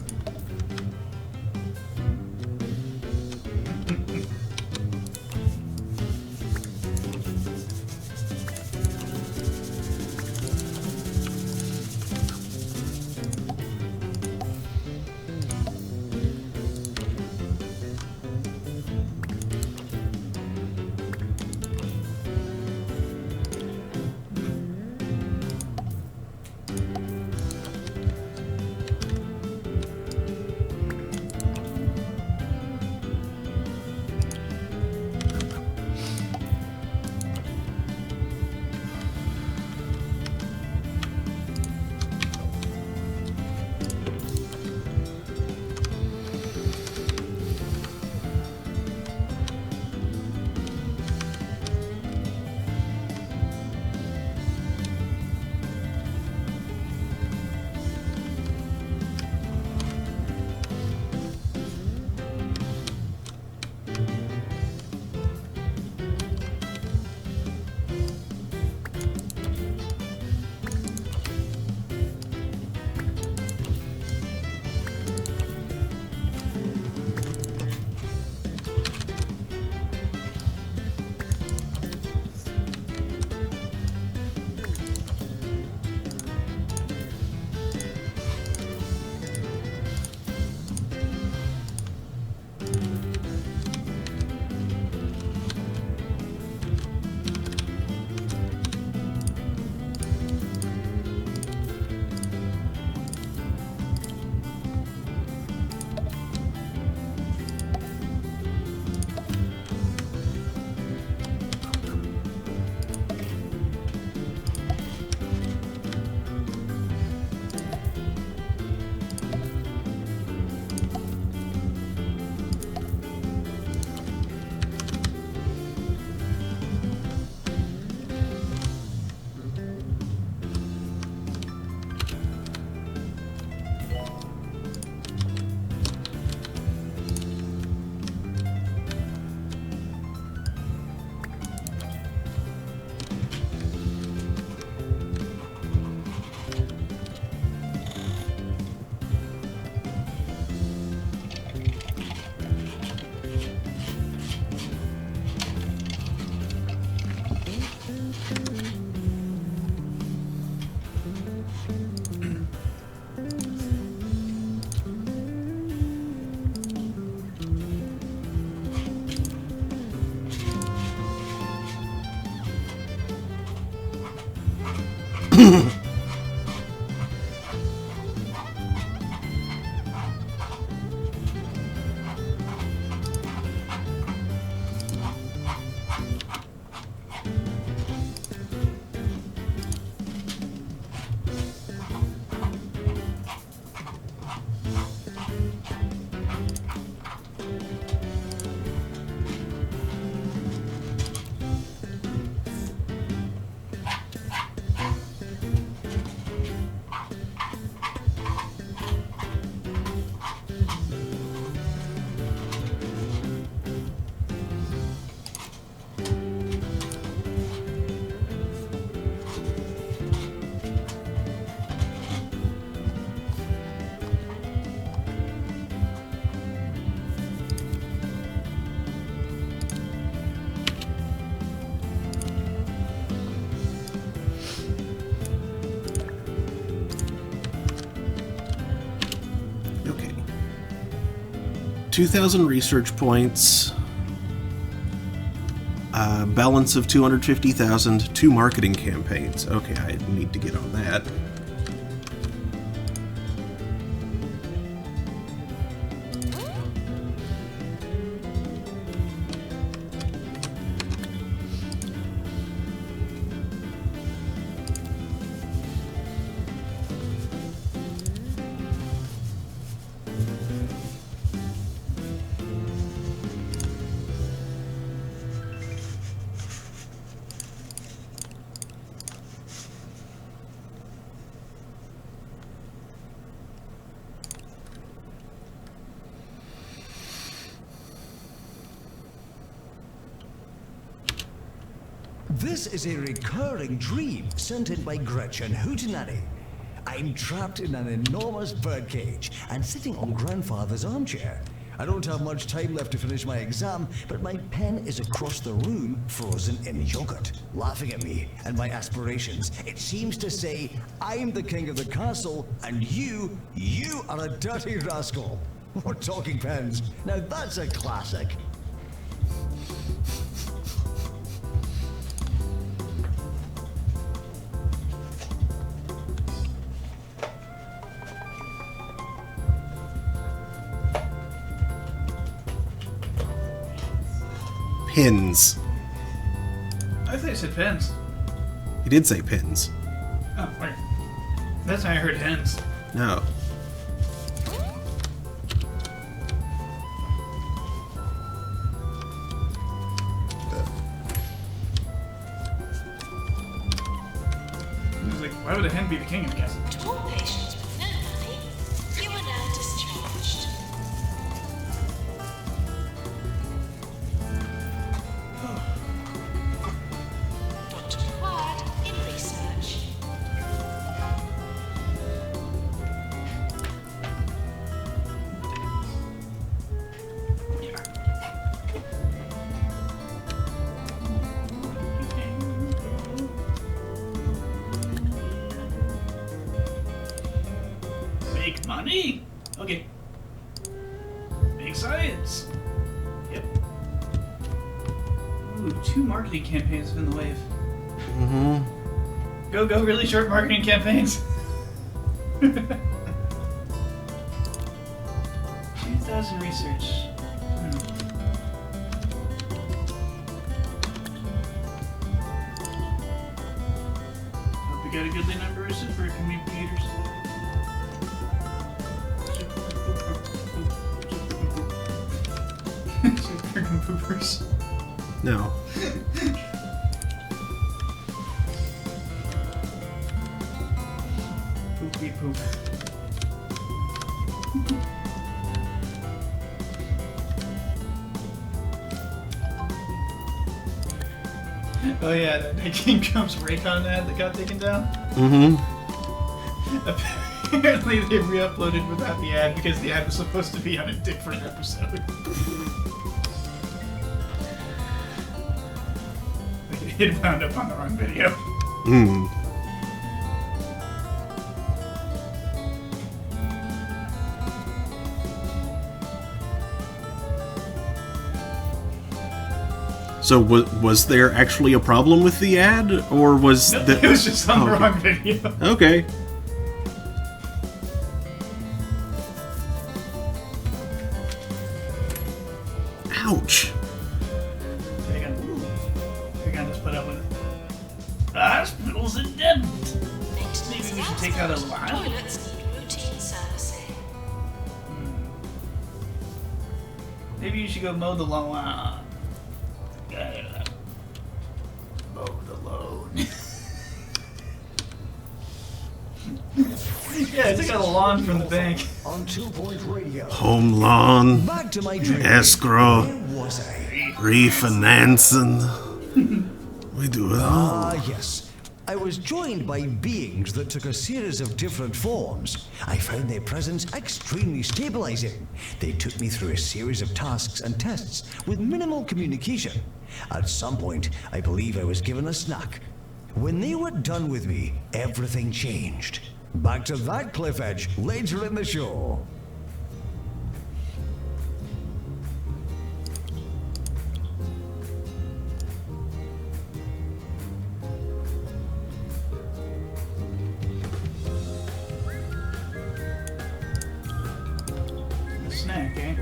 Okay. 2,000 research points. Balance of 250,000. 2 marketing campaigns. Okay, I need to get on that. This is a recurring dream sent in by Gretchen Hootenanny. I'm trapped in an enormous birdcage and sitting on grandfather's armchair. I don't have much time left to finish my exam, but my pen is across the room, frozen in yogurt, laughing at me and my aspirations. It seems to say, I'm the king of the castle, and you are a dirty rascal. What talking pens? Now that's a classic. Pins. I thought you said pens. He did say pins. Oh, wait. That's how I heard hens. No. I was like, why would a hen be the king of the castle? To all patients with no money, you are now discharged. Not required in research. Make money? Okay. Make science. Yep. Ooh, 2 marketing campaigns in the wave. Mm-hmm. Go, really short marketing campaigns. 2,000 research. Hope we got a goodly number of supercomputers. Supercomputers. No. Poopy poop. Oh yeah, that Game Grumps Raycon ad that got taken down. Mm-hmm. Apparently they re-uploaded without the ad because the ad was supposed to be on a different episode. It wound up on the wrong video. Mm. So was there actually a problem with the ad, or was No, the? it was just on the Okay. wrong video. Okay. Ouch. You're gonna just put up with it. Hospitals are dead. Maybe we should take out a line. Toilets need routine servicing. Maybe you should go mow the lawn. Mow the lawn. Yeah, I took out a lawn from the bank. On 2 Point Radio. Home loan, Back to my dream. escrow, Where was I? refinancing. We do it all. Ah, yes. I was joined by beings that took a series of different forms. I found their presence extremely stabilizing. They took me through a series of tasks and tests with minimal communication. At some point, I believe I was given a snack. When they were done with me, everything changed. Back to that cliff edge later in the show. A snack, eh?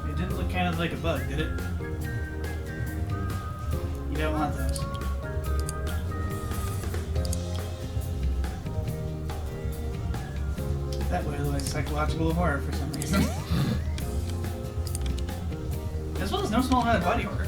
It didn't look kind of like a bug, did it? You don't want those. That way like psychological horror for some reason. As well as no small amount of body horror.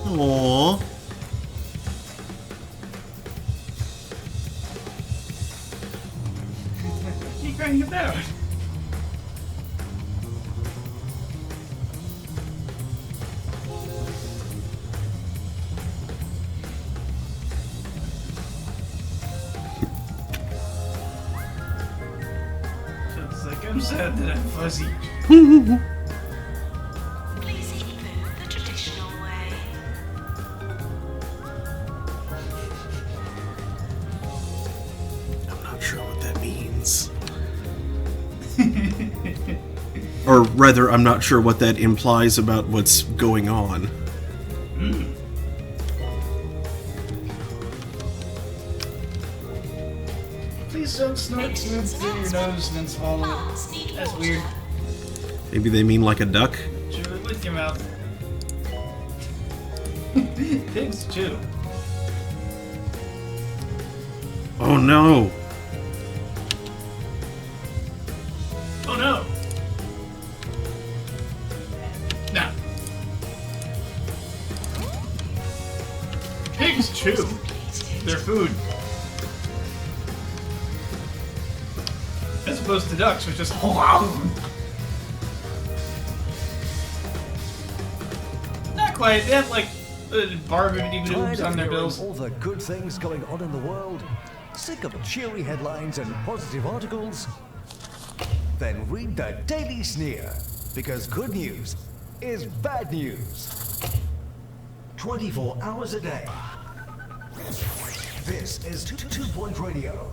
Aww. What are you crying about? It's like I'm sad that I'm fuzzy. Please eat food the traditional way. I'm not sure what that means. Or rather, I'm not sure what that implies about what's going on. Please don't snort food through your nose and then swallow it. Plants need That's water. weird. Maybe they mean like a duck? Chew it with your mouth. Pigs chew. Oh no! Oh no! Nah. Pigs chew their food. As opposed to ducks, which just not quite. They have like barbecue Tired boobs of on their hearing bills. all the good things going on in the world? Sick of cheery headlines and positive articles? Then read the Daily Sneer, because good news is bad news. 24 hours a day. This is 2 Point Radio.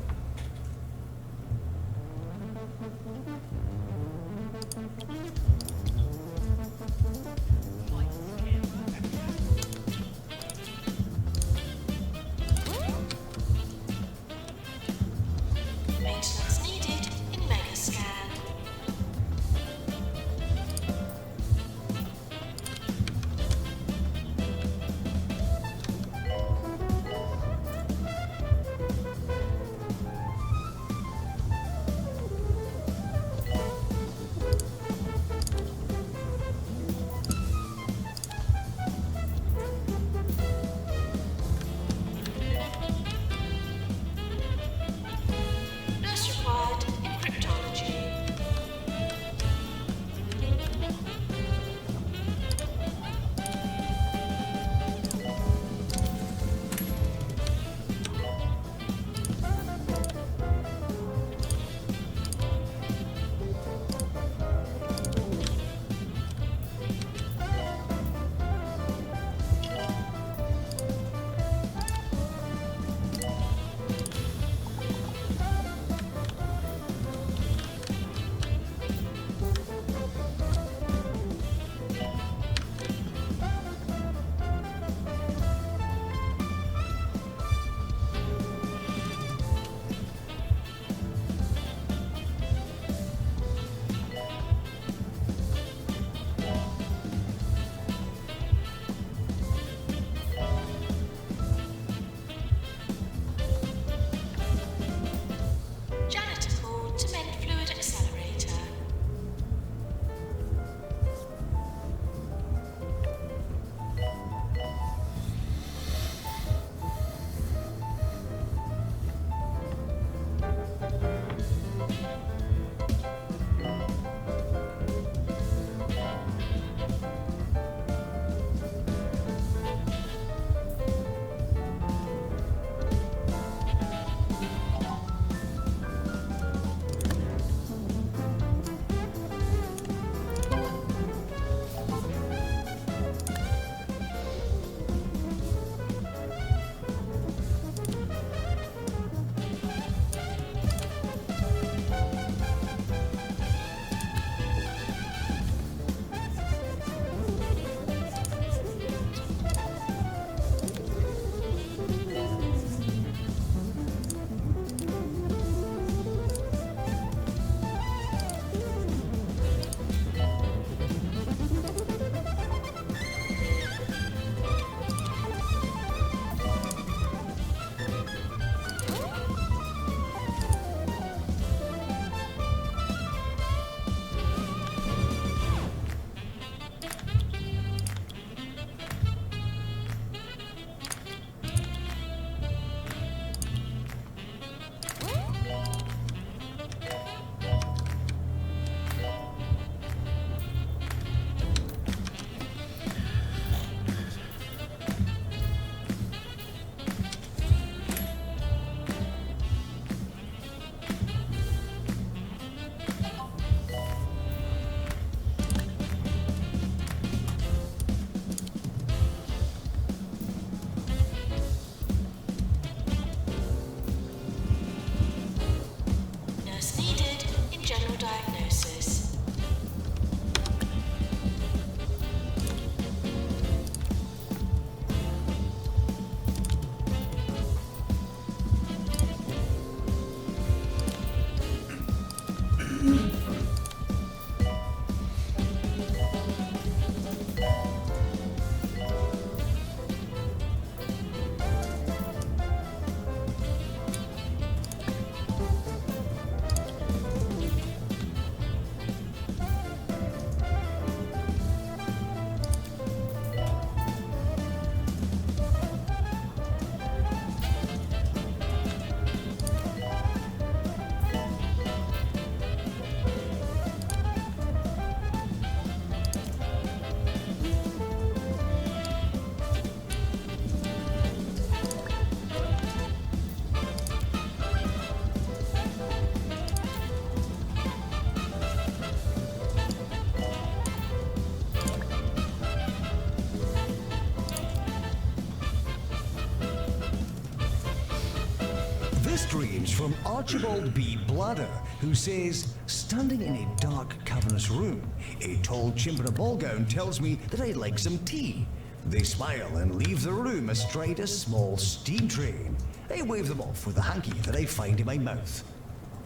from Archibald B. Bladder, who says, standing in a dark, cavernous room, a tall chimp in a ball gown tells me that I'd like some tea. They smile and leave the room astride a small steam train. I wave them off with a hanky that I find in my mouth.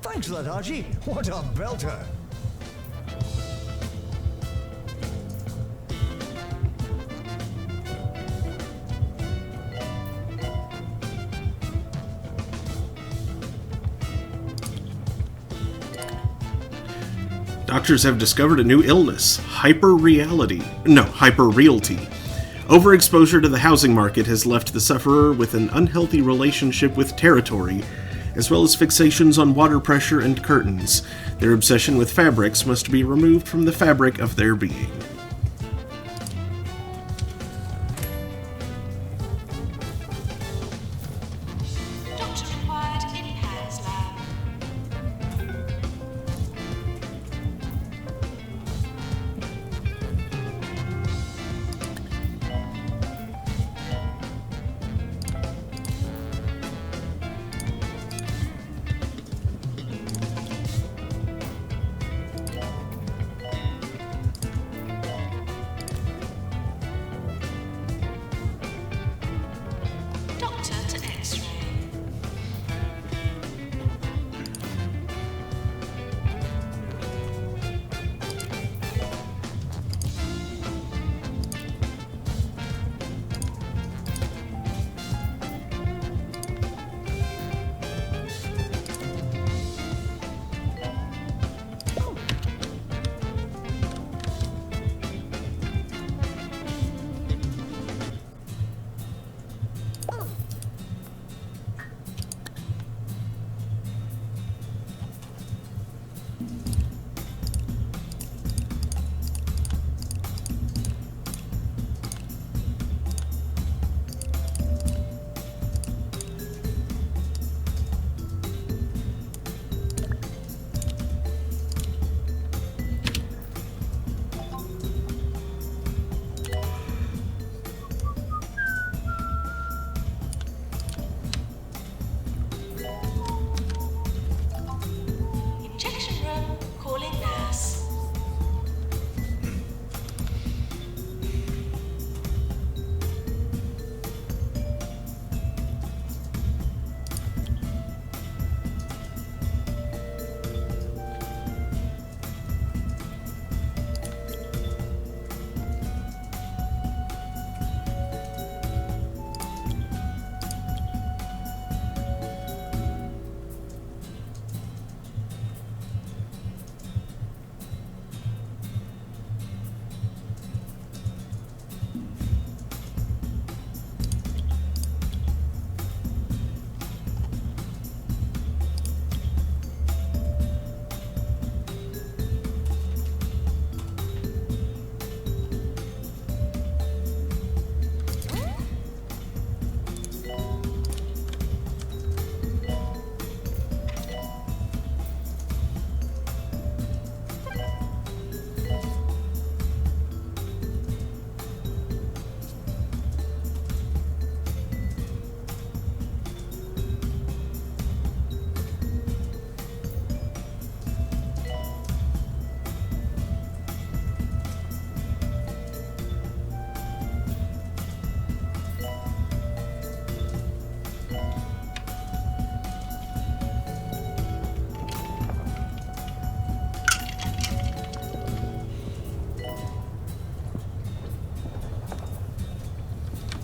Thanks for that, Archie. What a belter. Doctors have discovered a new illness, hyperreality. Overexposure to the housing market has left the sufferer with an unhealthy relationship with territory, as well as fixations on water pressure and curtains. Their obsession with fabrics must be removed from the fabric of their being. Doctor required in Pan's lab. Doctor to X-ray. Injection room, calling nurse.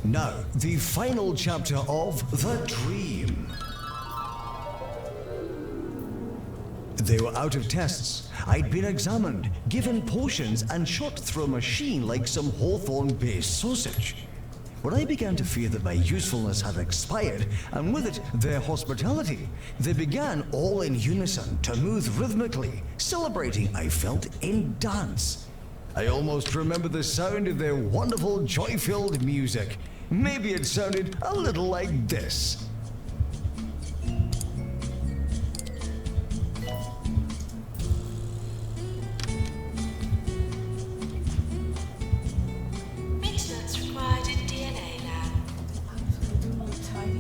Now, the final chapter of The Dream. They were out of tests. I'd been examined, given potions, and shot through a machine like some Hawthorne-based sausage. When I began to fear that my usefulness had expired, and with it their hospitality, they began all in unison to move rhythmically, celebrating, I felt, in dance. I almost remember the sound of their wonderful, joy-filled music. Maybe it sounded a little like this. Maintenance required in DNA lab. Hopefully we won't tidy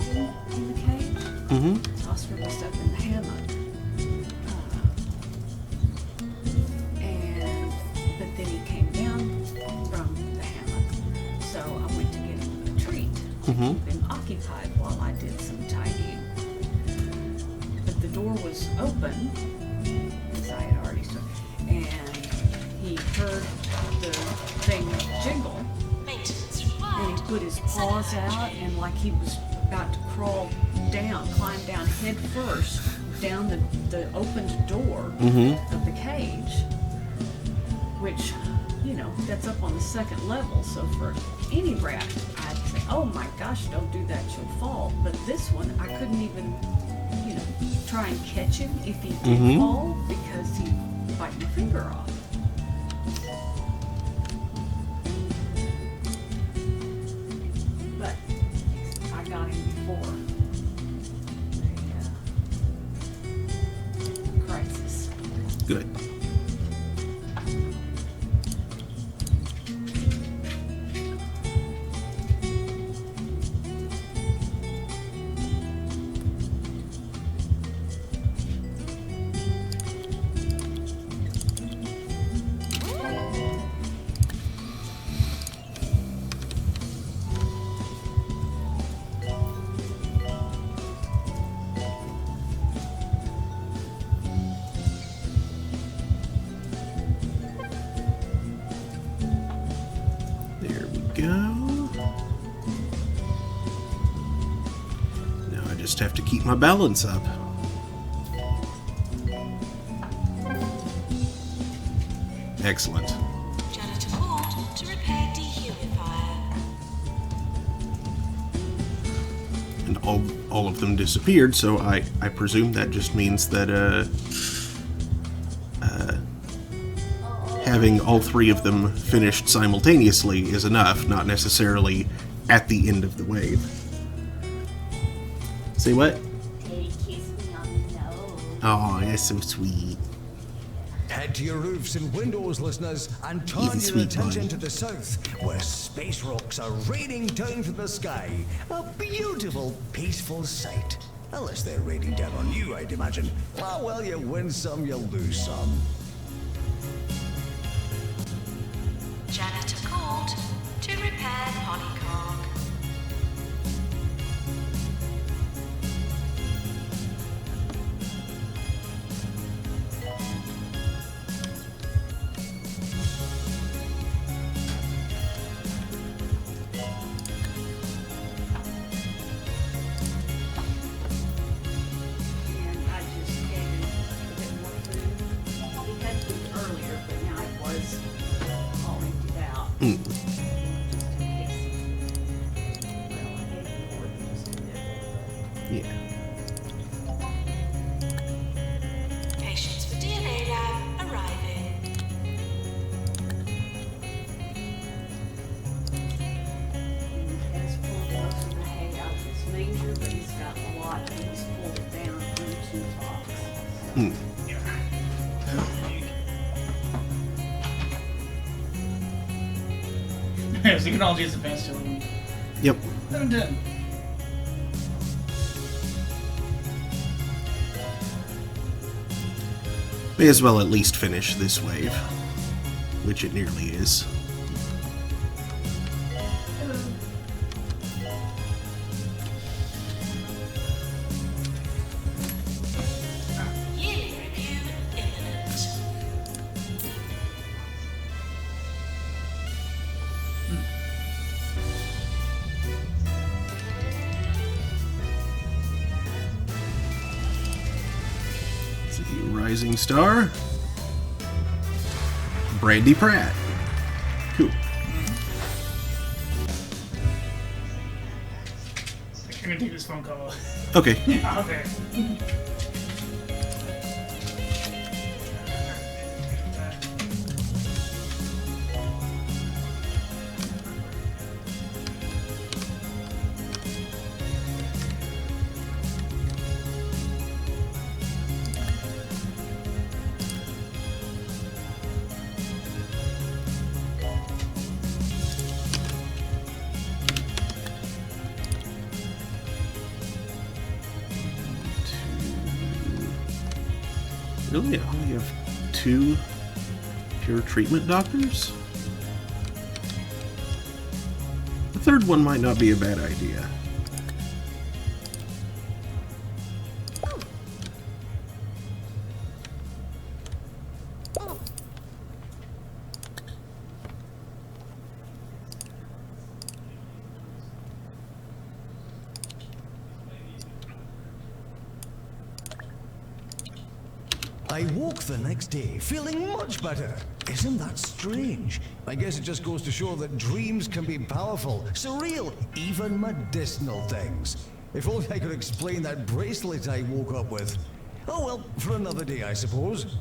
in the cage. Toss rubber stuff in there. keep him occupied while I did some tidying. But the door was open, as I had already said, and he heard the thing jiggle. Maintenance And required. he put his paws out and like he was about to climb down head first down the opened door of the cage, which, you know, that's up on the second level. So for any rat, I'd say, oh my gosh, don't do that, you'll fall. But this one, I couldn't even, you know, try and catch him if he did fall because he'd bite my finger off. But I got him before the crisis. Good. There we go. Now I just have to keep my balance up. Excellent. Janitor called to repair dehumidifier. And all of them disappeared, so I presume that just means that having all three of them finished simultaneously is enough, not necessarily at the end of the wave. Say what? Teddy kissed me on the nose. Oh, that's so sweet. Head to your roofs and windows, listeners, and turn He's a your sweet attention bunny. to the south, where space rocks are raining down from the sky. A beautiful, peaceful sight. Unless they're raining down on you, I'd imagine. Oh, well, you win some, you lose some. Janitor called to repair polycog. And I just gave him a bit more food. He had food earlier, but now it was all emptied out. Just in case. Well, I gave him more than just a nibble. Yeah. Patients for DNA lab arriving. He has pulled most of the hay out of his manger, but he's got a lot, and he's pulled it down into box. Hmm. So you can all use the fence till Yep. I'm done. May as well at least finish this wave, which it nearly is. Yearly review imminent. See, Rising Star. Brandy Pratt. Cool. I'm gonna take this phone call. Okay. Okay. Really? I only have 2 pure treatment doctors? The third one might not be a bad idea. I woke the next day feeling much better. Isn't that strange? I guess it just goes to show that dreams can be powerful, surreal, even medicinal things. If only I could explain that bracelet I woke up with. Oh well, for another day, I suppose.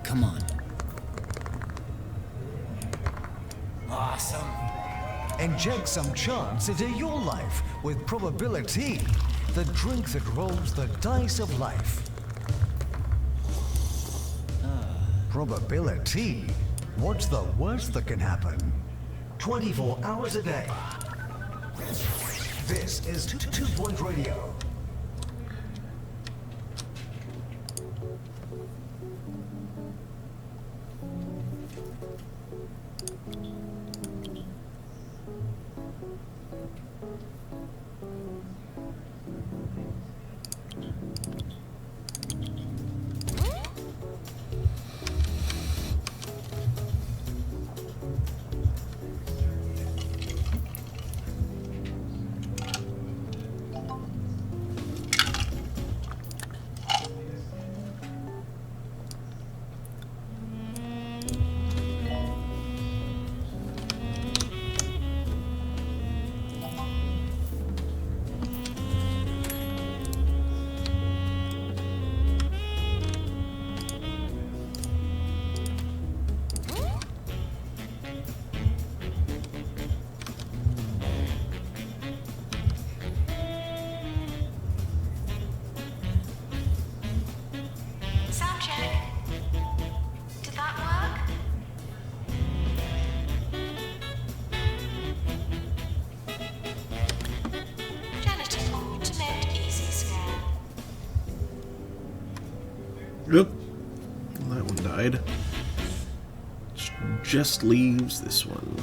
Come on. Awesome. Inject some chance into your life with probability, the drink that rolls the dice of life. Probability? What's the worst that can happen? 24 hours a day. This is 2 Point Radio. Oop. Well, that one died. Just leaves this one.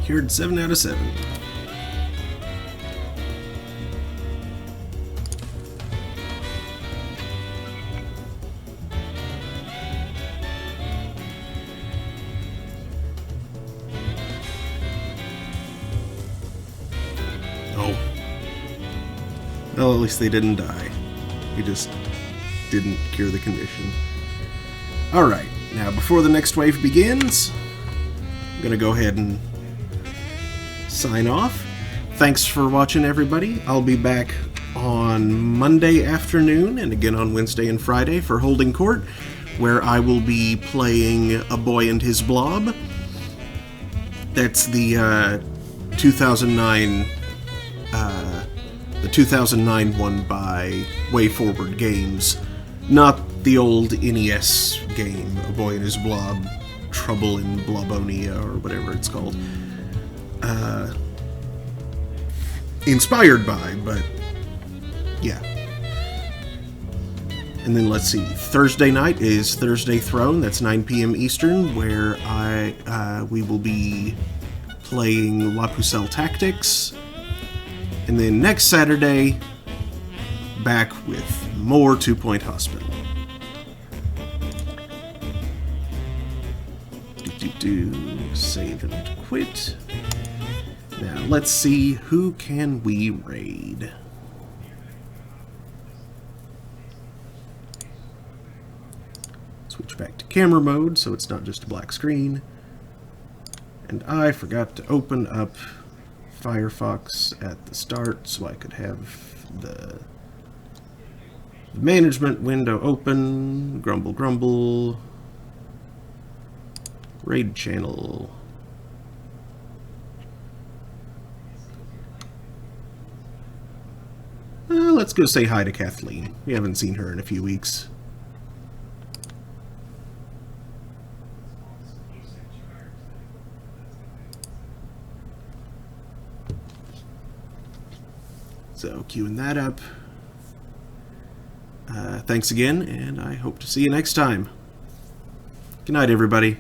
Cured 7 out of 7. Well, at least they didn't die. He just didn't cure the condition. Alright, now before the next wave begins, I'm gonna go ahead and sign off. Thanks for watching, everybody. I'll be back on Monday afternoon and again on Wednesday and Friday for Holding Court, where I will be playing A Boy and His Blob. That's the 2009 one by Way Forward Games, not the old NES game, A Boy and His Blob, Trouble in Blobonia, or whatever it's called. Inspired by, but yeah. And then let's see, Thursday night is Thursday Throne, that's 9 p.m. Eastern, where we will be playing La Pucelle Tactics. And then next Saturday, back with more 2 Point Hospital. Save and quit. Now let's see, who can we raid? Switch back to camera mode so it's not just a black screen. And I forgot to open up Firefox at the start so I could have the management window open. Grumble, grumble. Raid channel. Let's go say hi to Kathleen. We haven't seen her in a few weeks. So, queuing that up. Thanks again, and I hope to see you next time. Good night, everybody.